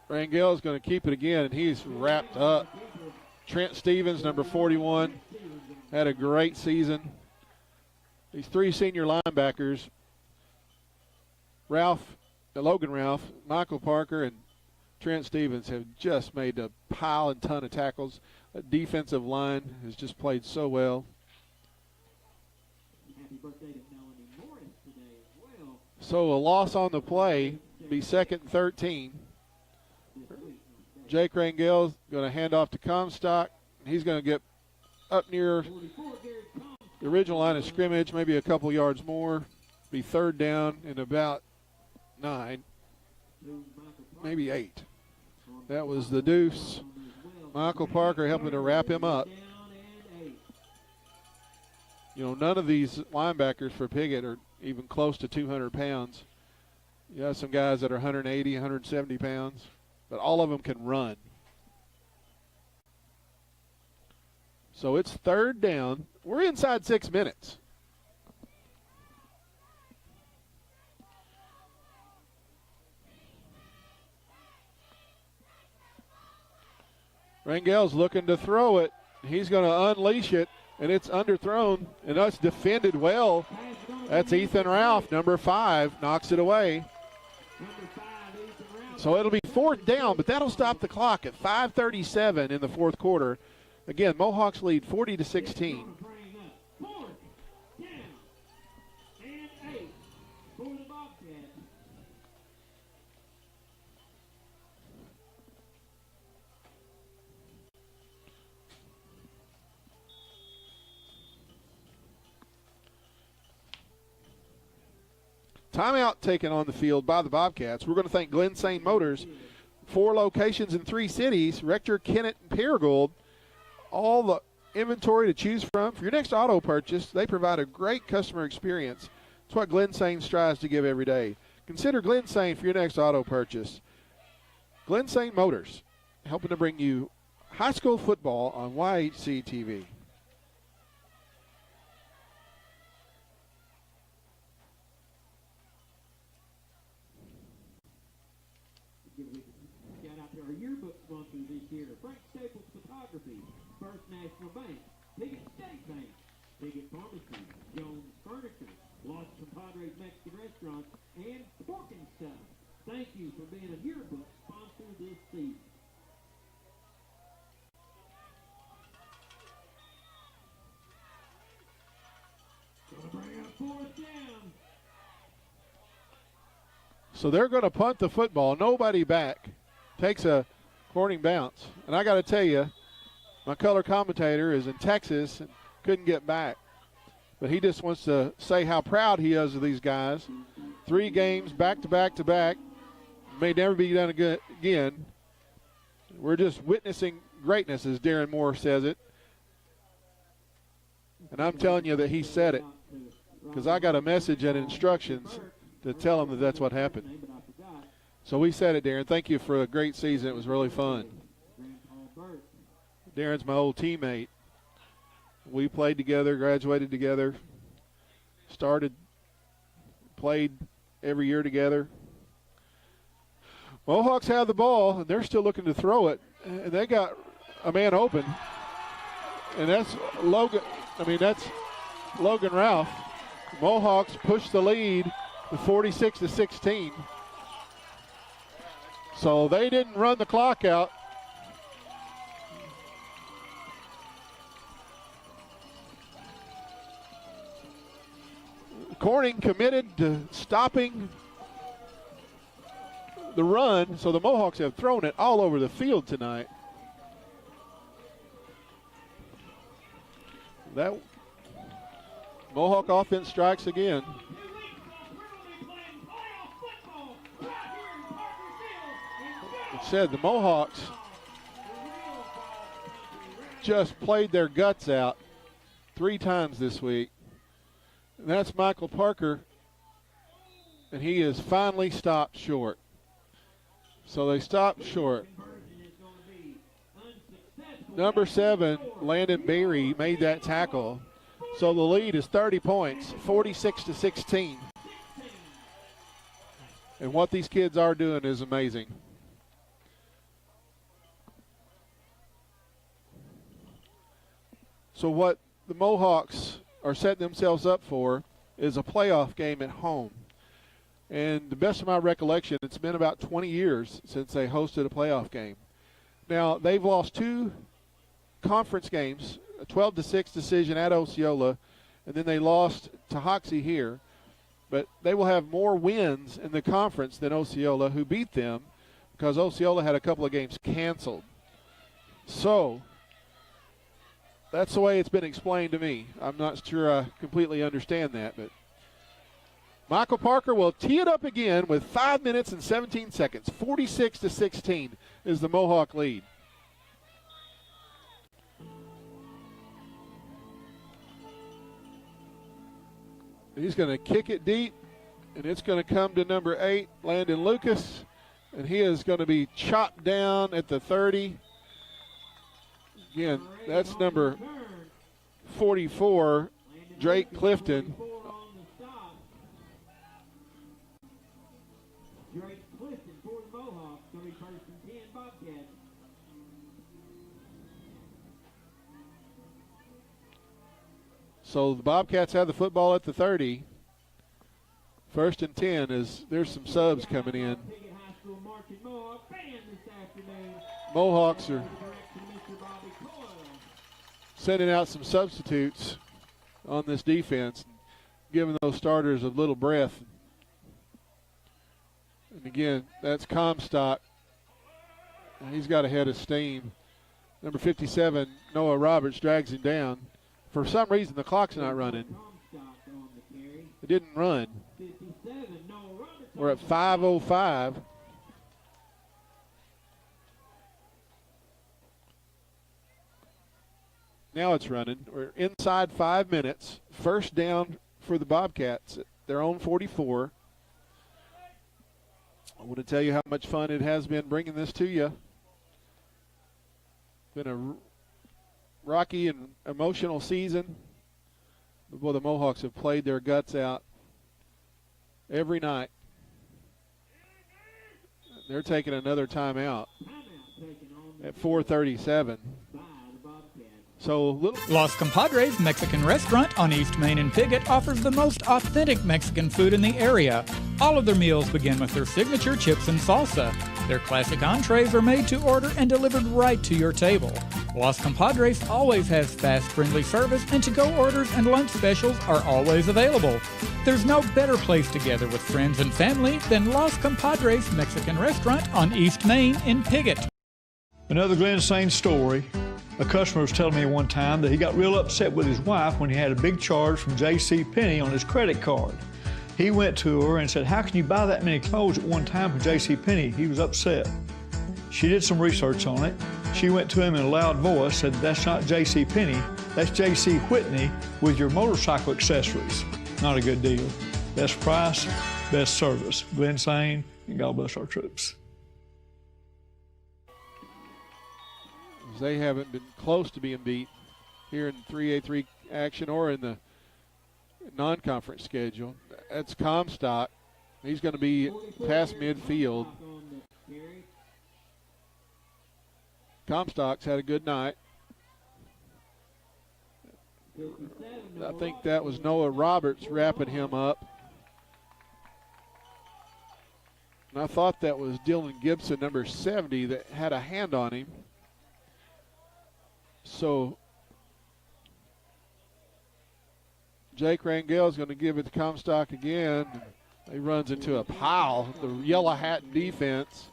Rangel is going to keep it again, and he's wrapped up. Trent Stevens, number 41, had a great season. These three senior linebackers, Logan Ralph, Michael Parker, and Trent Stevens have just made a pile and ton of tackles. That defensive line has just played so well. Happy birthday to Melanie Morris today as well. So a loss on the play, be 2nd and 13. Jake Rangel's going to hand off to Comstock. He's going to get up near the original line of scrimmage, maybe a couple yards more. Be 3rd down and about 9, maybe 8. That was the deuce. Michael Parker helping to wrap him up. You know, none of these linebackers for Piggott are even close to 200 pounds. You have some guys that are 180, 170 pounds, but all of them can run. So it's 3rd down. We're inside 6 minutes. Rangel's looking to throw it. He's going to unleash it, and it's underthrown, and that's defended well. That's Ethan Ralph, number 5, knocks it away. So it'll be 4th down, but that'll stop the clock at 5:37 in the 4th quarter. Again, Mohawks lead 40-16. Timeout taken on the field by the Bobcats. We're going to thank Glen Saint Motors. 4 locations in 3 cities, Rector, Kennett, and Paragould. All the inventory to choose from. For your next auto purchase, they provide a great customer experience. That's what Glen Saint strives to give every day. Consider Glen Saint for your next auto purchase. Glen Saint Motors, helping to bring you high school football on YHC TV. Shout out to our yearbook sponsors this year: Frank Staples Photography, First National Bank, Piggott State Bank, Piggott Pharmacy, Jones Furniture, Los Compadres Mexican Restaurant, and Pork and Stuff. Thank you for being a yearbook sponsor this season. Gonna bring up 4th down. So they're going to punt the football. Nobody back. Takes a Corning bounce. And I got to tell you, my color commentator is in Texas and couldn't get back. But he just wants to say how proud he is of these guys. 3 games back to back to back. May never be done again. We're just witnessing greatness, as Darren Moore says it. And I'm telling you that he said it, because I got a message and instructions to tell him that that's what happened. So we said it, Darren. Thank you for a great season. It was really fun. Darren's my old teammate. We played together, graduated together, played every year together. Mohawks have the ball, and they're still looking to throw it. And they got a man open. And that's Logan Ralph. Mohawks push the lead to 46-16. So they didn't run the clock out. Corning committed to stopping the run, so the Mohawks have thrown it all over the field tonight. That Mohawk offense strikes again. I said, the Mohawks just played their guts out 3 times this week. And that's Michael Parker, and he is finally stopped short. So they stopped short. Number 7, Landon Berry, made that tackle. So the lead is 30 points, 46-16. And what these kids are doing is amazing. So what the Mohawks are setting themselves up for is a playoff game at home. And the best of my recollection, it's been about 20 years since they hosted a playoff game. Now, they've lost 2 conference games, a 12-6 decision at Osceola, and then they lost to Hoxie here. But they will have more wins in the conference than Osceola, who beat them, because Osceola had a couple of games canceled. So that's the way it's been explained to me. I'm not sure I completely understand that, but Michael Parker will tee it up again with 5 minutes and 17 seconds. 46-16 is the Mohawk lead. He's going to kick it deep, and it's going to come to number 8, Landon Lucas, and he is going to be chopped down at the 30. Again, that's number 44, Drake Clifton. Drake Clifton for the Mohawks, going to be first and 10 Bobcats. So the Bobcats have the football at the 30. First and 10 is there's some subs coming in. Mohawks are sending out some substitutes on this defense, giving those starters a little breath. And again, that's Comstock. He's got a head of steam. Number 57, Noah Roberts, drags him down. For some reason, the clock's not running. It didn't run. We're at 5:05. Now it's running. We're inside 5 minutes. First down for the Bobcats at their own 44. I want to tell you how much fun it has been bringing this to you. Been a rocky and emotional season. Boy, the Mohawks have played their guts out every night. They're taking another timeout at 4:37. So Los Compadres Mexican Restaurant on East Main in Piggott offers the most authentic Mexican food in the area. All of their meals begin with their signature chips and salsa. Their classic entrees are made to order and delivered right to your table. Los Compadres always has fast, friendly service, and to-go orders and lunch specials are always available. There's no better place to gather with friends and family than Los Compadres Mexican Restaurant on East Main in Piggott. Another Glen Sain story. A customer was telling me one time that he got real upset with his wife when he had a big charge from J.C. Penney on his credit card. He went to her and said, "How can you buy that many clothes at one time from J.C. Penney?" He was upset. She did some research on it. She went to him in a loud voice, said, "That's not J.C. Penney, that's J.C. Whitney with your motorcycle accessories." Not a good deal. Best price, best service. Glen Sain, and God bless our troops. they haven't been close to being beat here in 3A3 action or in the non-conference schedule. That's Comstock. He's going to be past midfield. Comstock's had a good night. I think that was Noah Roberts wrapping him up. And I thought that was Dylan Gibson, number 70, that had a hand on him. So Jake Rangel's going to give it to Comstock again. He runs into a pile, the yellow hat defense.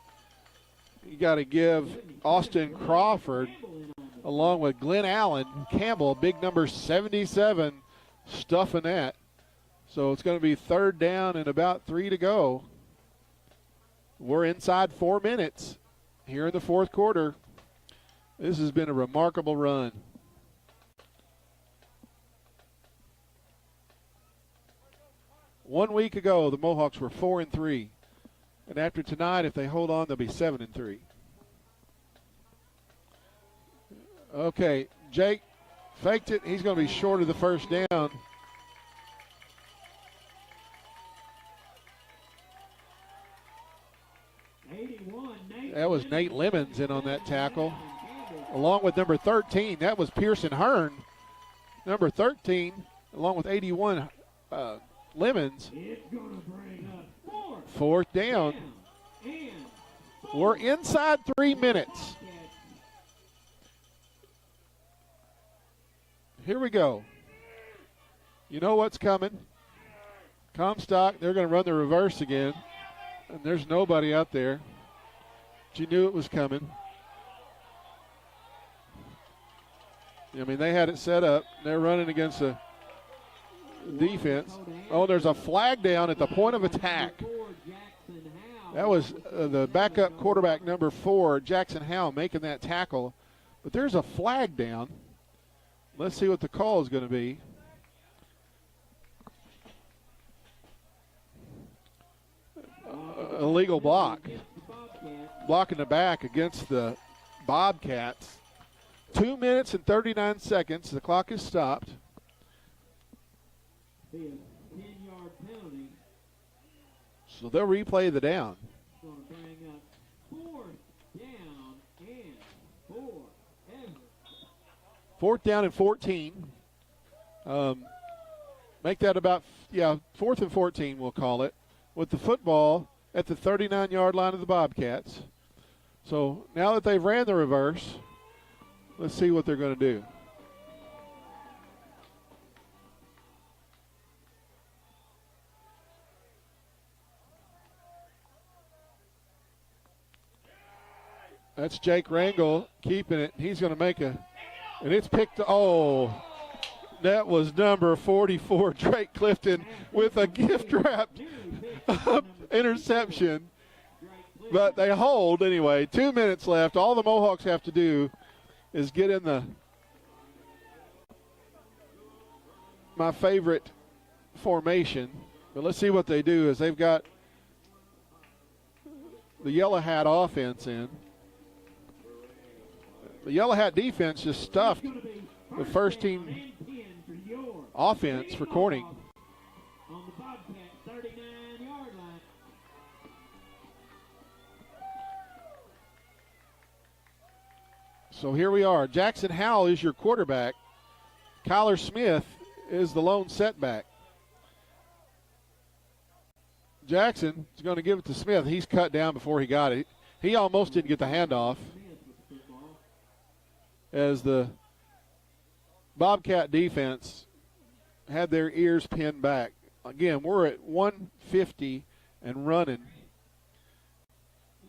You got to give Austin Crawford, along with Glenn Allen Campbell, big number 77, stuffing that. So it's going to be third down and about 3 to go. We're inside 4 minutes. here in the fourth quarter. This has been a remarkable run. One week ago, the Mohawks were 4-3. And after tonight, if they hold on, they'll be 7-3. Okay, Jake faked it. He's going to be short of the first down. That was Nate Lemons in on that tackle, along with number 13. That was Pearson Hearn. Number 13, along with 81, Lemons. Fourth down. We're inside 3 minutes. Here we go. You know what's coming. Comstock, they're going to run the reverse again. And there's nobody out there. But you knew it was coming. I mean, they had it set up. They're running against a defense. Oh, there's a flag down at the point of attack. That was the backup quarterback, number 4, Jackson Howe, making that tackle. But there's a flag down. Let's see what the call is going to be. Illegal block. Blocking the back against the Bobcats. 2 minutes and 39 seconds. The clock is stopped. Be a 10-yard penalty. So they'll replay the down. Going to bring up fourth down and forever. Fourth down and 14. Make that about, 4th and 14 we'll call it, with the football at the 39-yard line of the Bobcats. So now that they've ran the reverse, let's see what they're going to do. That's Jake Rangel keeping it. He's going to make and it's picked. Oh, that was number 44, Drake Clifton, with a gift wrapped interception. But they hold anyway. 2 minutes left. All the Mohawks have to do is get in my favorite formation. But let's see what they do is they've got the Yellow Hat offense in. The Yellow Hat defense just stuffed the first team offense for Corning. On the Bobcat 39-yard line. So here we are. Jackson Howell is your quarterback. Kyler Smith is the lone setback. Jackson is going to give it to Smith. He's cut down before he got it. He almost didn't get the handoff, as the Bobcat defense had their ears pinned back. Again, we're at 150 and running.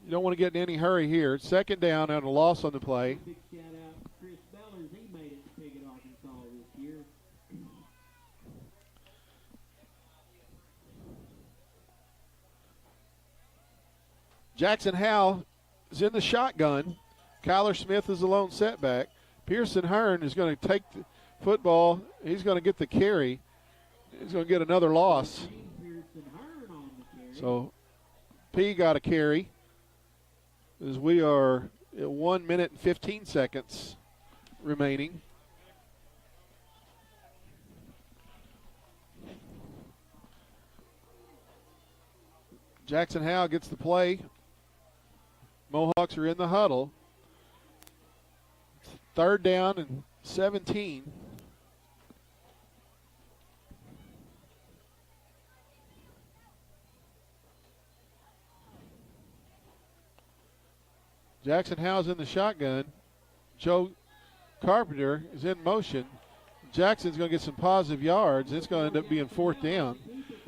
You don't want to get in any hurry here. It's second down and a loss on the play. Big shout out to Chris Bellers. He made it to Piggott, Arkansas this year. Jackson Howell is in the shotgun. Kyler Smith is the lone setback. Pearson Hearn is going to take the football. He's going to get the carry. He's going to get another loss. So P got a carry, as we are at 1 minute and 15 seconds remaining. Jackson Howell gets the play. Mohawks are in the huddle. Third down and 17. Jackson Howell's in the shotgun. Joe Carpenter is in motion. Jackson's going to get some positive yards. It's going to end up being fourth down.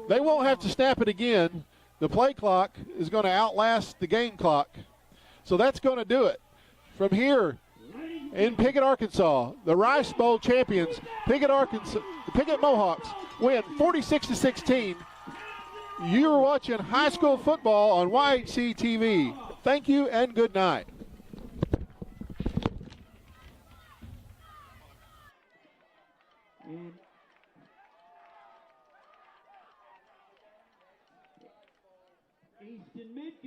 They won't have to snap it again. The play clock is going to outlast the game clock. So that's going to do it. From here in Piggott, Arkansas, the Rice Bowl champions, Piggott Mohawks win 46-16. You're watching high school football on YHC TV. Thank you and good night.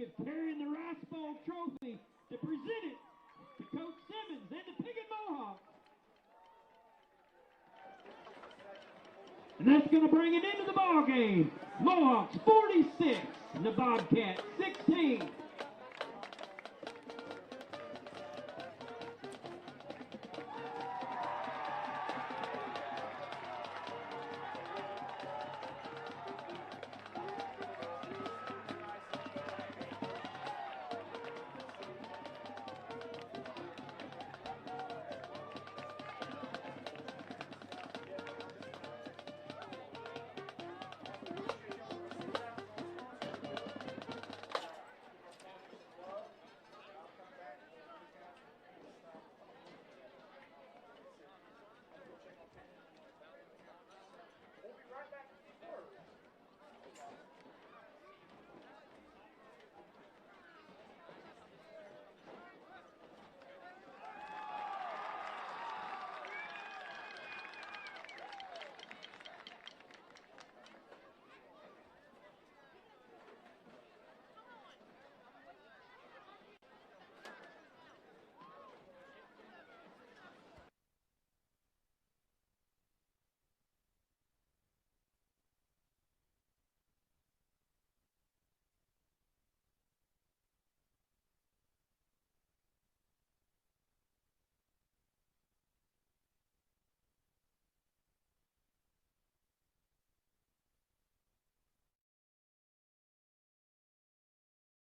Detectives carrying the Rice Bowl trophy to present it to Coach Simmons and the Piggott Mohawks. And that's going to bring it into the ball game. Mohawks 46, and the Bobcats 16.